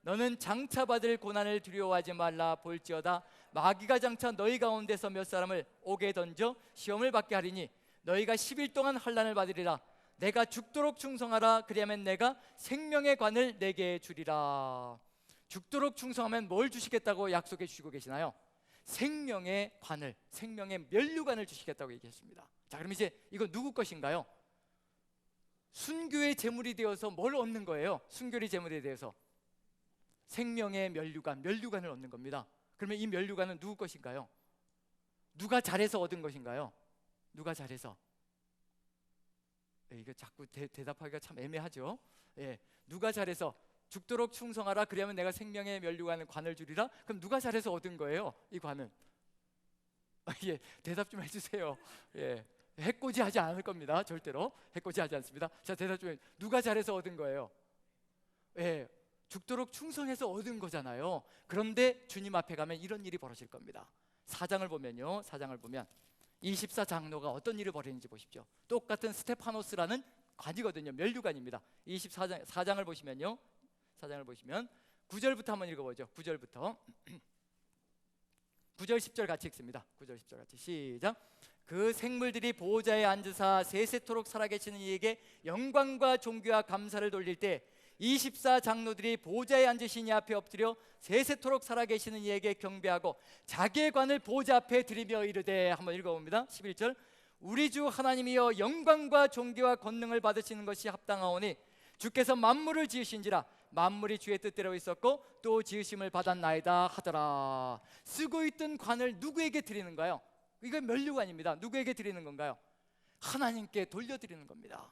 너는 장차 받을 고난을 두려워하지 말라. 볼지어다 마귀가 장차 너희 가운데서 몇 사람을 옥에 던져 시험을 받게 하리니 너희가 10일 동안 환난을 받으리라. 내가 죽도록 충성하라. 그리하면 내가 생명의 관을 내게 주리라. 죽도록 충성하면 뭘 주시겠다고 약속해 주시고 계시나요? 생명의 관을, 생명의 면류관을 주시겠다고 얘기했습니다. 자, 그럼 이제 이거 누구 것인가요? 순교의 제물이 되어서 뭘 얻는 거예요? 순교의 제물에 대해서 생명의 면류관을 얻는 겁니다. 그러면 이 면류관은 누구 것인가요? 누가 잘해서 얻은 것인가요? 누가 잘해서? 이거 자꾸 대답하기가 참 애매하죠. 누가 잘해서? 죽도록 충성하라. 그러면 내가 생명의 면류관을 주리라. 그럼 누가 잘해서 얻은 거예요? 이 관은? 대답 좀 해주세요. 해코지하지 않을 겁니다. 절대로 해코지하지 않습니다. 자, 대답 좀. 누가 잘해서 얻은 거예요? 죽도록 충성해서 얻은 거잖아요. 그런데 주님 앞에 가면 이런 일이 벌어질 겁니다. 4장을 보면요, 4장을 보면 24장로가 어떤 일을 벌이는지 보십시오. 똑같은 스테파노스라는 관이거든요. 면류관입니다. 24장을 보시면요, 4장을 보시면 9절부터 한번 읽어보죠. 9절부터 9절 10절 같이 읽습니다. 9절 10절 같이 시작. 그 생물들이 보호자에 앉으사 세세토록 살아계시는 이에게 영광과 존귀와 감사를 돌릴 때 24 장로들이 보좌에 앉으신 이 앞에 엎드려 세세토록 살아계시는 이에게 경배하고 자기의 관을 보좌 앞에 드리며 이르되, 한번 읽어봅니다. 11절. 우리 주 하나님이여 영광과 존귀와 권능을 받으시는 것이 합당하오니 주께서 만물을 지으신지라 만물이 주의 뜻대로 있었고 또 지으심을 받았나이다 하더라. 쓰고 있던 관을 누구에게 드리는가요? 이건 면류관입니다. 누구에게 드리는 건가요? 하나님께 돌려드리는 겁니다.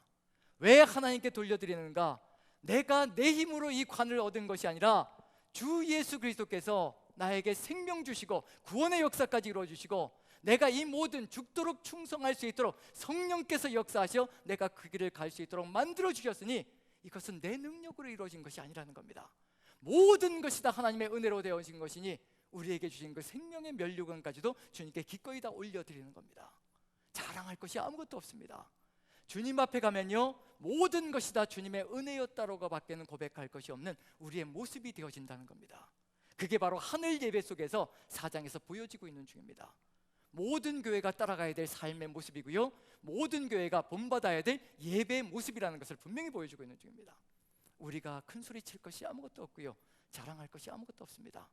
왜 하나님께 돌려드리는가? 내가 내 힘으로 이 관을 얻은 것이 아니라 주 예수 그리스도께서 나에게 생명 주시고 구원의 역사까지 이루어주시고 내가 이 모든 죽도록 충성할 수 있도록 성령께서 역사하셔 내가 그 길을 갈 수 있도록 만들어 주셨으니 이것은 내 능력으로 이루어진 것이 아니라는 겁니다. 모든 것이 다 하나님의 은혜로 되어진 것이니 우리에게 주신 그 생명의 면류관까지도 주님께 기꺼이 다 올려드리는 겁니다. 자랑할 것이 아무것도 없습니다. 주님 앞에 가면요 모든 것이 다 주님의 은혜였다라고 밖에는 고백할 것이 없는 우리의 모습이 되어진다는 겁니다. 그게 바로 하늘 예배 속에서 4장에서 보여지고 있는 중입니다. 모든 교회가 따라가야 될 삶의 모습이고요, 모든 교회가 본받아야 될 예배의 모습이라는 것을 분명히 보여주고 있는 중입니다. 우리가 큰 소리 칠 것이 아무것도 없고요, 자랑할 것이 아무것도 없습니다.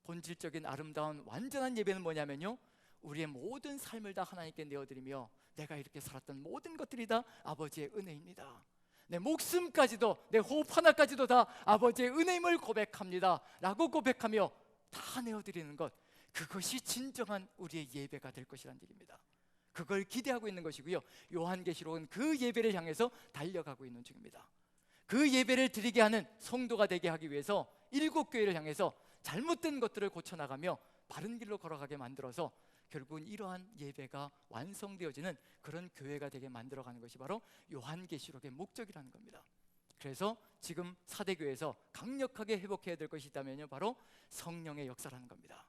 본질적인 아름다운 완전한 예배는 뭐냐면요, 우리의 모든 삶을 다 하나님께 내어드리며 내가 이렇게 살았던 모든 것들이 다 아버지의 은혜입니다. 내 목숨까지도, 내 호흡 하나까지도 다 아버지의 은혜임을 고백합니다 라고 고백하며 다 내어드리는 것, 그것이 진정한 우리의 예배가 될 것이라는 얘기입니다. 그걸 기대하고 있는 것이고요, 요한계시록은 그 예배를 향해서 달려가고 있는 중입니다. 그 예배를 드리게 하는 성도가 되게 하기 위해서 7교회를 향해서 잘못된 것들을 고쳐나가며 바른 길로 걸어가게 만들어서 결국은 이러한 예배가 완성되어지는 그런 교회가 되게 만들어가는 것이 바로 요한계시록의 목적이라는 겁니다. 그래서 지금 사대교회에서 강력하게 회복해야 될 것이 있다면요, 바로 성령의 역사라는 겁니다.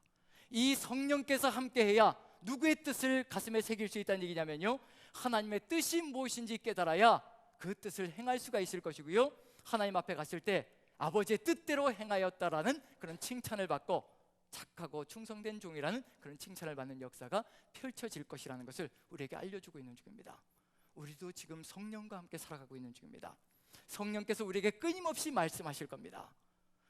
이 성령께서 함께해야 누구의 뜻을 가슴에 새길 수 있다는 얘기냐면요, 하나님의 뜻이 무엇인지 깨달아야 그 뜻을 행할 수가 있을 것이고요, 하나님 앞에 갔을 때 아버지의 뜻대로 행하였다라는 그런 칭찬을 받고 착하고 충성된 종이라는 그런 칭찬을 받는 역사가 펼쳐질 것이라는 것을 우리에게 알려주고 있는 중입니다. 우리도 지금 성령과 함께 살아가고 있는 중입니다. 성령께서 우리에게 끊임없이 말씀하실 겁니다.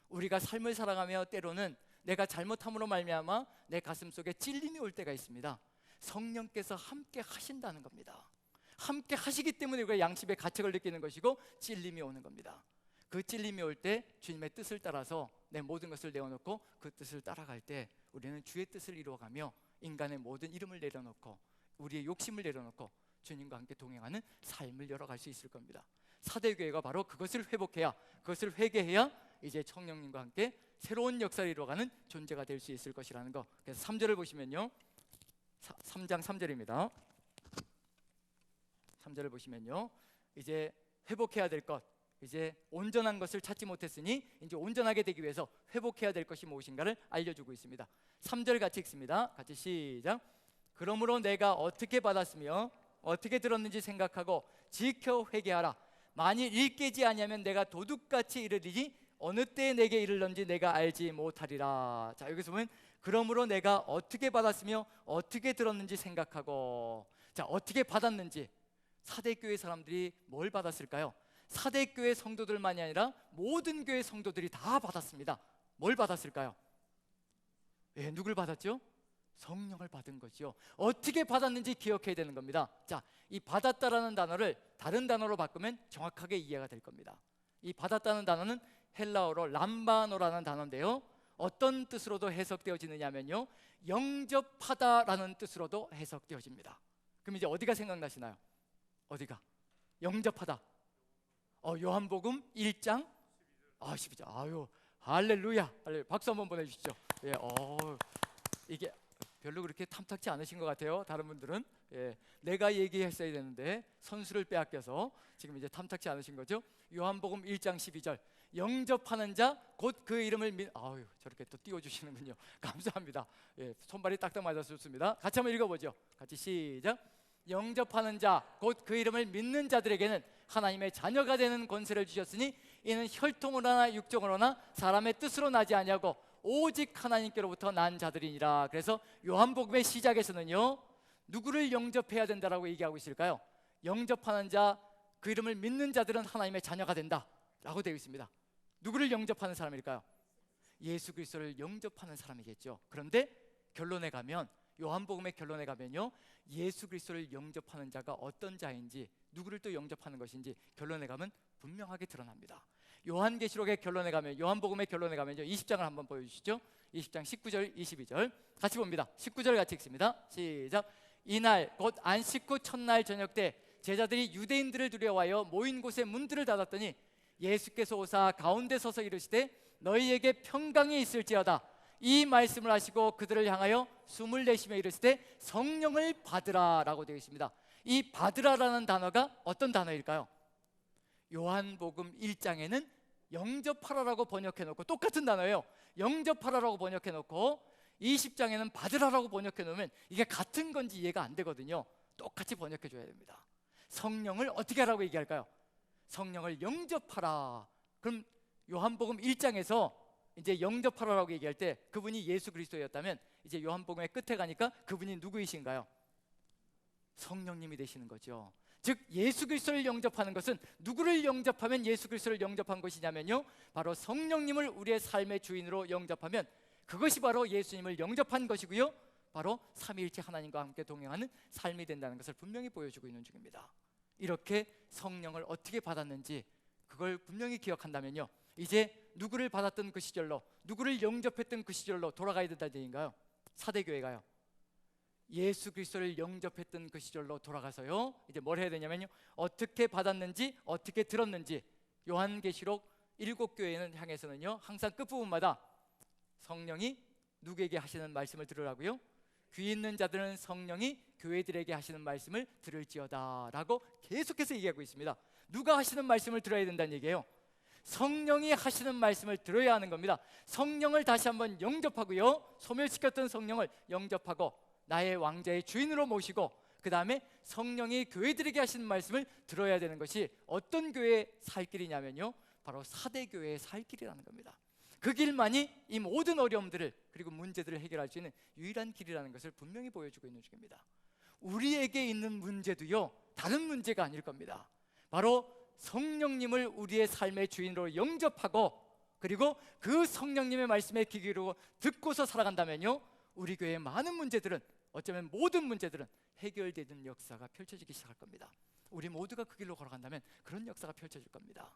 우리가 삶을 살아가며 때로는 내가 잘못함으로 말미암아 내 가슴 속에 찔림이 올 때가 있습니다. 성령께서 함께 하신다는 겁니다. 함께 하시기 때문에 우리가 양심의 가책을 느끼는 것이고 찔림이 오는 겁니다. 그 찔림이 올 때 주님의 뜻을 따라서 내 모든 것을 내어놓고 그 뜻을 따라갈 때 우리는 주의 뜻을 이루어가며 인간의 모든 이름을 내려놓고 우리의 욕심을 내려놓고 주님과 함께 동행하는 삶을 열어갈 수 있을 겁니다. 사대교회가 바로 그것을 회복해야, 그것을 회개해야 이제 성령님과 함께 새로운 역사를 이루어가는 존재가 될 수 있을 것이라는 거. 그래서 3절을 보시면요, 3장 3절입니다. 3절을 보시면요, 이제 회복해야 될 것, 이제 온전한 것을 찾지 못했으니 이제 온전하게 되기 위해서 회복해야 될 것이 무엇인가를 알려주고 있습니다. 3절 같이 읽습니다. 같이 시작. 그러므로 내가 어떻게 받았으며 어떻게 들었는지 생각하고 지켜 회개하라. 만일 일깨지 아니하면 내가 도둑같이 이르리니 어느 때에 내게 이르는지 내가 알지 못하리라. 자, 여기서 보면 그러므로 내가 어떻게 받았으며 어떻게 들었는지 생각하고, 자, 어떻게 받았는지, 사대교회 사람들이 뭘 받았을까요? 사대교회 성도들만이 아니라 모든 교회 성도들이 다 받았습니다. 뭘 받았을까요? 예, 누굴 받았죠? 성령을 받은 거죠. 어떻게 받았는지 기억해야 되는 겁니다. 자, 이 받았다라는 단어를 다른 단어로 바꾸면 정확하게 이해가 될 겁니다. 이 받았다는 단어는 헬라어로 람바노라는 단어인데요, 어떤 뜻으로도 해석되어지느냐면요, 영접하다라는 뜻으로도 해석되어집니다. 그럼 이제 어디가 생각나시나요? 어디가? 영접하다. 요한복음 1장 12절. 아유, 할렐루야. 박수 한번 보내주시죠. 예, 이게 별로 그렇게 탐탁지 않으신 것 같아요. 다른 분들은. 예, 내가 얘기했어야 되는데 선수를 빼앗겨서 지금 이제 탐탁지 않으신 거죠. 요한복음 1장 12절. 영접하는 자 곧 그 이름을 아유, 저렇게 또 띄워주시는군요. 감사합니다. 예, 손발이 딱딱 맞아서 좋습니다. 같이 한번 읽어보죠. 같이 시작. 영접하는 자 곧 그 이름을 믿는 자들에게는 하나님의 자녀가 되는 권세를 주셨으니 이는 혈통으로나 육정으로나 사람의 뜻으로 나지 아니하고 오직 하나님께로부터 난 자들이니라. 그래서 요한복음의 시작에서는요, 누구를 영접해야 된다라고 얘기하고 있을까요? 영접하는 자, 그 이름을 믿는 자들은 하나님의 자녀가 된다 라고 되어 있습니다. 누구를 영접하는 사람일까요? 예수 그리스도를 영접하는 사람이겠죠. 그런데 결론에 가면, 요한복음의 결론에 가면요, 예수 그리스도를 영접하는 자가 어떤 자인지, 누구를 또 영접하는 것인지 결론에 가면 분명하게 드러납니다. 요한계시록의 결론에 가면, 요한복음의 결론에 가면요, 20장을 한번 보여주시죠. 20장 19절 22절 같이 봅니다. 19절 같이 읽습니다. 시작. 이날 곧 안식 후 첫날 저녁 때 제자들이 유대인들을 두려워하여 모인 곳에 문들을 닫았더니 예수께서 오사 가운데 서서 이르시되 너희에게 평강이 있을지어다. 이 말씀을 하시고 그들을 향하여 숨을 내쉬며 이르시되 성령을 받으라 라고 되어 있습니다. 이 받으라라는 단어가 어떤 단어일까요? 요한복음 1장에는 영접하라라고 번역해 놓고, 똑같은 단어예요. 영접하라라고 번역해 놓고 20장에는 받으라라고 번역해 놓으면 이게 같은 건지 이해가 안 되거든요. 똑같이 번역해 줘야 됩니다. 성령을 어떻게 하라고 얘기할까요? 성령을 영접하라. 그럼 요한복음 1장에서 이제 영접하라라고 얘기할 때 그분이 예수 그리스도였다면, 이제 요한복음의 끝에 가니까 그분이 누구이신가요? 성령님이 되시는 거죠. 즉 예수 그리스도를 영접하는 것은, 누구를 영접하면 예수 그리스도를 영접한 것이냐면요, 바로 성령님을 우리의 삶의 주인으로 영접하면 그것이 바로 예수님을 영접한 것이고요, 바로 삼위일체 하나님과 함께 동행하는 삶이 된다는 것을 분명히 보여주고 있는 중입니다. 이렇게 성령을 어떻게 받았는지 그걸 분명히 기억한다면요, 이제 누구를 받았던 그 시절로, 누구를 영접했던 그 시절로 돌아가야 된다는 얘기인가요? 사대교회가요, 예수 그리스도를 영접했던 그 시절로 돌아가서요, 이제 뭘 해야 되냐면요, 어떻게 받았는지, 어떻게 들었는지, 요한계시록 7교회는 향해서는요, 항상 끝부분마다 성령이 누구에게 하시는 말씀을 들으라고요? 귀 있는 자들은 성령이 교회들에게 하시는 말씀을 들을지어다 라고 계속해서 얘기하고 있습니다. 누가 하시는 말씀을 들어야 된다는 얘기예요? 성령이 하시는 말씀을 들어야 하는 겁니다. 성령을 다시 한번 영접하고요, 소멸시켰던 성령을 영접하고 나의 왕자의 주인으로 모시고, 그 다음에 성령이 교회들에게 하시는 말씀을 들어야 되는 것이 어떤 교회의 살 길이냐면요, 바로 사대교회의 살 길이라는 겁니다. 그 길만이 이 모든 어려움들을, 그리고 문제들을 해결할 수 있는 유일한 길이라는 것을 분명히 보여주고 있는 중입니다. 우리에게 있는 문제도요, 다른 문제가 아닐 겁니다. 바로 성령님을 우리의 삶의 주인으로 영접하고, 그리고 그 성령님의 말씀에 귀 기울이고 듣고서 살아간다면요, 우리 교회의 많은 문제들은, 어쩌면 모든 문제들은 해결되는 역사가 펼쳐지기 시작할 겁니다. 우리 모두가 그 길로 걸어간다면 그런 역사가 펼쳐질 겁니다.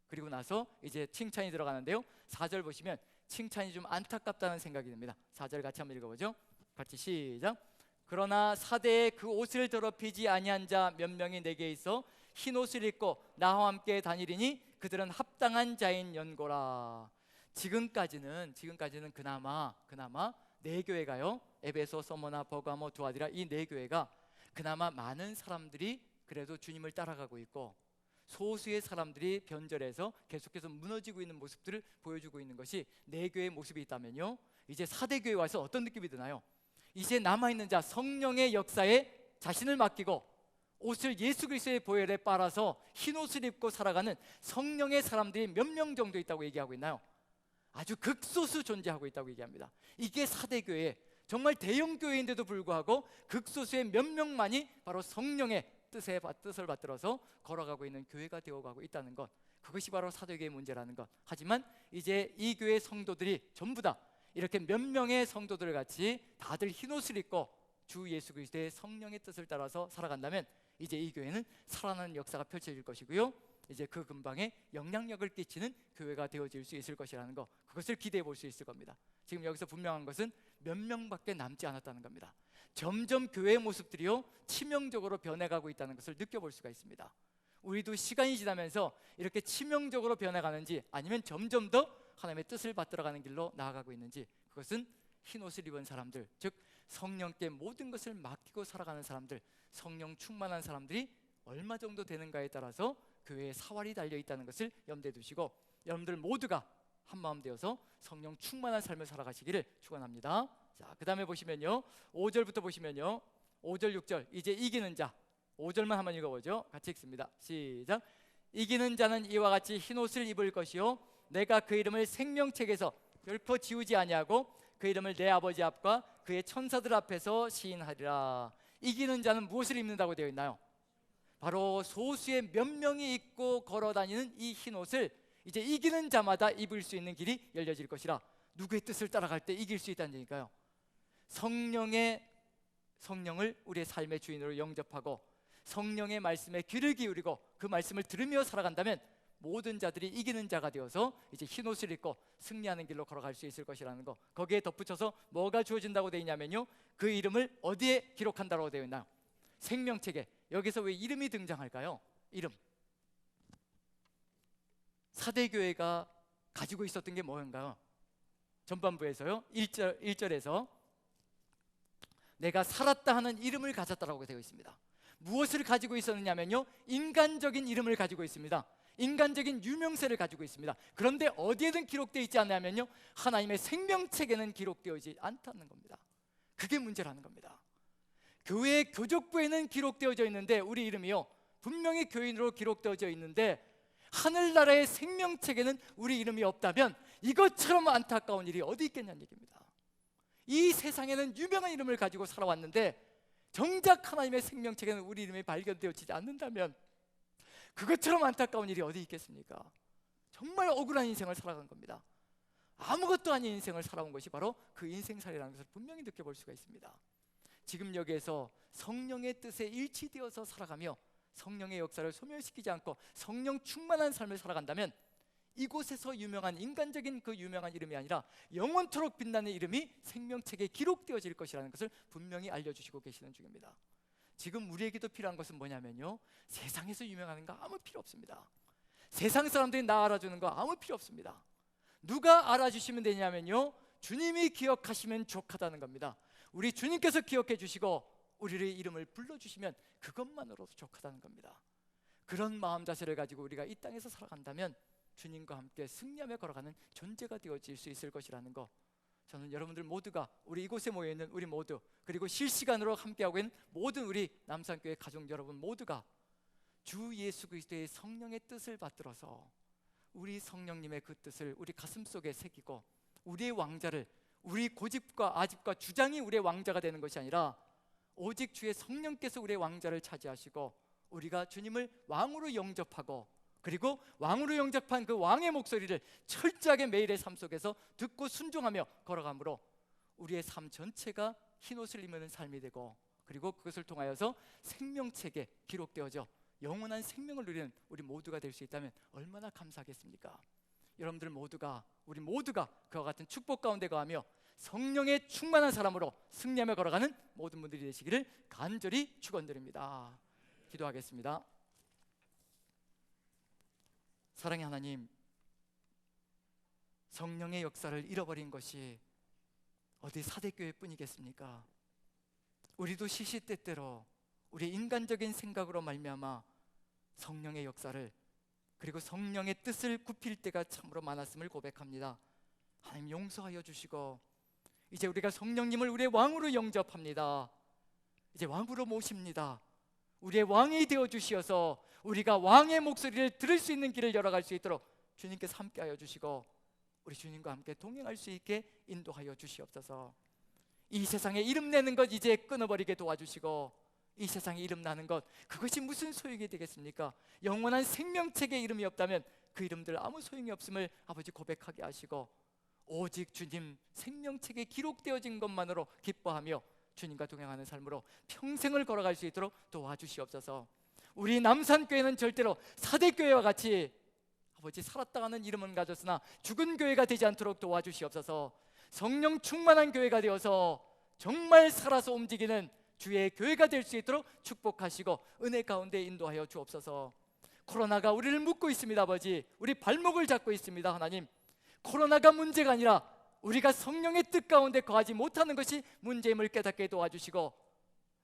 그리고 나서 이제 칭찬이 들어가는데요, 4절 보시면 칭찬이 좀 안타깝다는 생각이 듭니다. 4절 같이 한번 읽어보죠. 같이 시작. 그러나 사대에 그 옷을 더럽히지 아니한 자 몇 명이 내게 있어 흰 옷을 입고 나와 함께 다니리니 그들은 합당한 자인 연고라. 지금까지는 그나마 네 교회가요, 에베소, 서머나, 버가모, 두아디라, 이 네 교회가 그나마 많은 사람들이 그래도 주님을 따라가고 있고, 소수의 사람들이 변절해서 계속해서 무너지고 있는 모습들을 보여주고 있는 것이 네 교회의 모습이 있다면요, 이제 사대교회에 와서 어떤 느낌이 드나요? 이제 남아있는 자, 성령의 역사에 자신을 맡기고 옷을 예수 그리스도의 보혈에 빨아서 흰 옷을 입고 살아가는 성령의 사람들이 몇 명 정도 있다고 얘기하고 있나요? 아주 극소수 존재하고 있다고 얘기합니다. 이게 사대교회, 정말 대형 교회인데도 불구하고 극소수의 몇 명만이 바로 성령의 뜻을 받들어서 걸어가고 있는 교회가 되어가고 있다는 것, 그것이 바로 사대교회의 문제라는 것. 하지만 이제 이 교회 성도들이 전부 다 이렇게 몇 명의 성도들 같이 다들 흰옷을 입고 주 예수 그리스도의 성령의 뜻을 따라서 살아간다면 이제 이 교회는 살아나는 역사가 펼쳐질 것이고요, 이제 그 근방에 영향력을 끼치는 교회가 되어질 수 있을 것이라는 것, 그것을 기대해 볼 수 있을 겁니다. 지금 여기서 분명한 것은 몇 명밖에 남지 않았다는 겁니다. 점점 교회의 모습들이요, 치명적으로 변해가고 있다는 것을 느껴볼 수가 있습니다. 우리도 시간이 지나면서 이렇게 치명적으로 변해가는지, 아니면 점점 더 하나님의 뜻을 받들어가는 길로 나아가고 있는지, 그것은 흰 옷을 입은 사람들, 즉 성령께 모든 것을 맡기고 살아가는 사람들, 성령 충만한 사람들이 얼마 정도 되는가에 따라서 교회에 사활이 달려 있다는 것을 염두에 두시고, 여러분들 모두가 한마음 되어서 성령 충만한 삶을 살아가시기를 축원합니다. 자, 그 다음에 보시면요, 5절부터 보시면요, 5절 6절, 이제 이기는 자, 5절만 한번 읽어보죠. 같이 읽습니다. 시작. 이기는 자는 이와 같이 흰옷을 입을 것이요 내가 그 이름을 생명책에서 결코 지우지 아니하고 그 이름을 내 아버지 앞과 그의 천사들 앞에서 시인하리라. 이기는 자는 무엇을 입는다고 되어 있나요? 바로 소수의 몇 명이 입고 걸어다니는 이 흰옷을 이제 이기는 자마다 입을 수 있는 길이 열려질 것이라. 누구의 뜻을 따라갈 때 이길 수 있다는 얘기니까요. 성령을 우리의 삶의 주인으로 영접하고 성령의 말씀에 귀를 기울이고 그 말씀을 들으며 살아간다면 모든 자들이 이기는 자가 되어서 이제 흰옷을 입고 승리하는 길로 걸어갈 수 있을 것이라는 거. 거기에 덧붙여서 뭐가 주어진다고 되어 있냐면요, 그 이름을 어디에 기록한다고 되어 있나요? 생명책에. 여기서 왜 이름이 등장할까요? 이름. 사대교회가 가지고 있었던 게 뭔가요? 전반부에서요 1절에서 내가 살았다 하는 이름을 가졌다라고 되어 있습니다. 무엇을 가지고 있었느냐면요, 인간적인 이름을 가지고 있습니다. 인간적인 유명세를 가지고 있습니다. 그런데 어디에든 기록되어 있지 않냐면요, 하나님의 생명책에는 기록되어지지 않다는 겁니다. 그게 문제라는 겁니다. 교회 교족부에는 기록되어져 있는데 우리 이름이요 분명히 교인으로 기록되어져 있는데 하늘나라의 생명책에는 우리 이름이 없다면 이것처럼 안타까운 일이 어디 있겠냐는 얘기입니다. 이 세상에는 유명한 이름을 가지고 살아왔는데 정작 하나님의 생명책에는 우리 이름이 발견되어지지 않는다면 그것처럼 안타까운 일이 어디 있겠습니까? 정말 억울한 인생을 살아간 겁니다. 아무것도 아닌 인생을 살아온 것이 바로 그 인생살이라는 것을 분명히 느껴볼 수가 있습니다. 지금 여기에서 성령의 뜻에 일치되어서 살아가며 성령의 역사를 소멸시키지 않고 성령 충만한 삶을 살아간다면 이곳에서 유명한 인간적인 그 유명한 이름이 아니라 영원토록 빛나는 이름이 생명책에 기록되어질 것이라는 것을 분명히 알려주시고 계시는 중입니다. 지금 우리에게도 필요한 것은 뭐냐면요, 세상에서 유명한 거 아무 필요 없습니다. 세상 사람들이 나 알아주는 거 아무 필요 없습니다. 누가 알아주시면 되냐면요, 주님이 기억하시면 족하다는 겁니다. 우리 주님께서 기억해 주시고 우리의 이름을 불러주시면 그것만으로도 족하다는 겁니다. 그런 마음 자세를 가지고 우리가 이 땅에서 살아간다면 주님과 함께 승리하며 걸어가는 존재가 되어질 수 있을 것이라는 거, 저는 여러분들 모두가, 우리 이곳에 모여있는 우리 모두, 그리고 실시간으로 함께하고 있는 모든 우리 남산교회 가족 여러분 모두가 주 예수 그리스도의 성령의 뜻을 받들어서 우리 성령님의 그 뜻을 우리 가슴속에 새기고 우리의 왕자를, 우리 고집과 아집과 주장이 우리의 왕자가 되는 것이 아니라 오직 주의 성령께서 우리의 왕자를 차지하시고 우리가 주님을 왕으로 영접하고 그리고 왕으로 영접한 그 왕의 목소리를 철저하게 매일의 삶 속에서 듣고 순종하며 걸어가므로 우리의 삶 전체가 흰옷을 입는 삶이 되고 그리고 그것을 통하여서 생명책에 기록되어져 영원한 생명을 누리는 우리 모두가 될 수 있다면 얼마나 감사하겠습니까? 여러분들 모두가, 우리 모두가 그와 같은 축복 가운데 거하며 성령의 충만한 사람으로 승리하며 걸어가는 모든 분들이 되시기를 간절히 축원드립니다. 기도하겠습니다. 사랑의 하나님, 성령의 역사를 잃어버린 것이 어디 사대교회 뿐이겠습니까? 우리도 시시때때로 우리 인간적인 생각으로 말미암아 성령의 역사를 그리고 성령의 뜻을 굽힐 때가 참으로 많았음을 고백합니다. 하나님 용서하여 주시고 이제 우리가 성령님을 우리의 왕으로 영접합니다. 이제 왕으로 모십니다. 우리의 왕이 되어 주시어서 우리가 왕의 목소리를 들을 수 있는 길을 열어갈 수 있도록 주님께서 함께하여 주시고 우리 주님과 함께 동행할 수 있게 인도하여 주시옵소서. 이 세상에 이름 내는 것 이제 끊어버리게 도와주시고 이 세상에 이름 나는 것 그것이 무슨 소용이 되겠습니까? 영원한 생명책에 이름이 없다면 그 이름들 아무 소용이 없음을 아버지 고백하게 하시고 오직 주님 생명책에 기록되어진 것만으로 기뻐하며 주님과 동행하는 삶으로 평생을 걸어갈 수 있도록 도와주시옵소서. 우리 남산교회는 절대로 사대교회와 같이 아버지 살았다 가는 이름은 가졌으나 죽은 교회가 되지 않도록 도와주시옵소서. 성령 충만한 교회가 되어서 정말 살아서 움직이는 주의 교회가 될 수 있도록 축복하시고 은혜 가운데 인도하여 주옵소서. 코로나가 우리를 묶고 있습니다. 아버지 우리 발목을 잡고 있습니다. 하나님 코로나가 문제가 아니라 우리가 성령의 뜻 가운데 거하지 못하는 것이 문제임을 깨닫게 도와주시고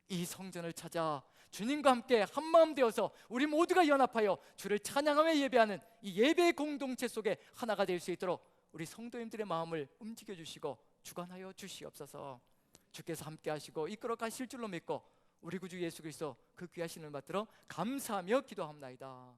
이 성전을 찾아 주님과 함께 한마음 되어서 우리 모두가 연합하여 주를 찬양하며 예배하는 이 예배의 공동체 속에 하나가 될 수 있도록 우리 성도님들의 마음을 움직여 주시고 주관하여 주시옵소서. 주께서 함께 하시고 이끌어 가실 줄로 믿고 우리 구주 예수 그리스도 그 귀하신 이름을 받들어 감사하며 기도합나이다.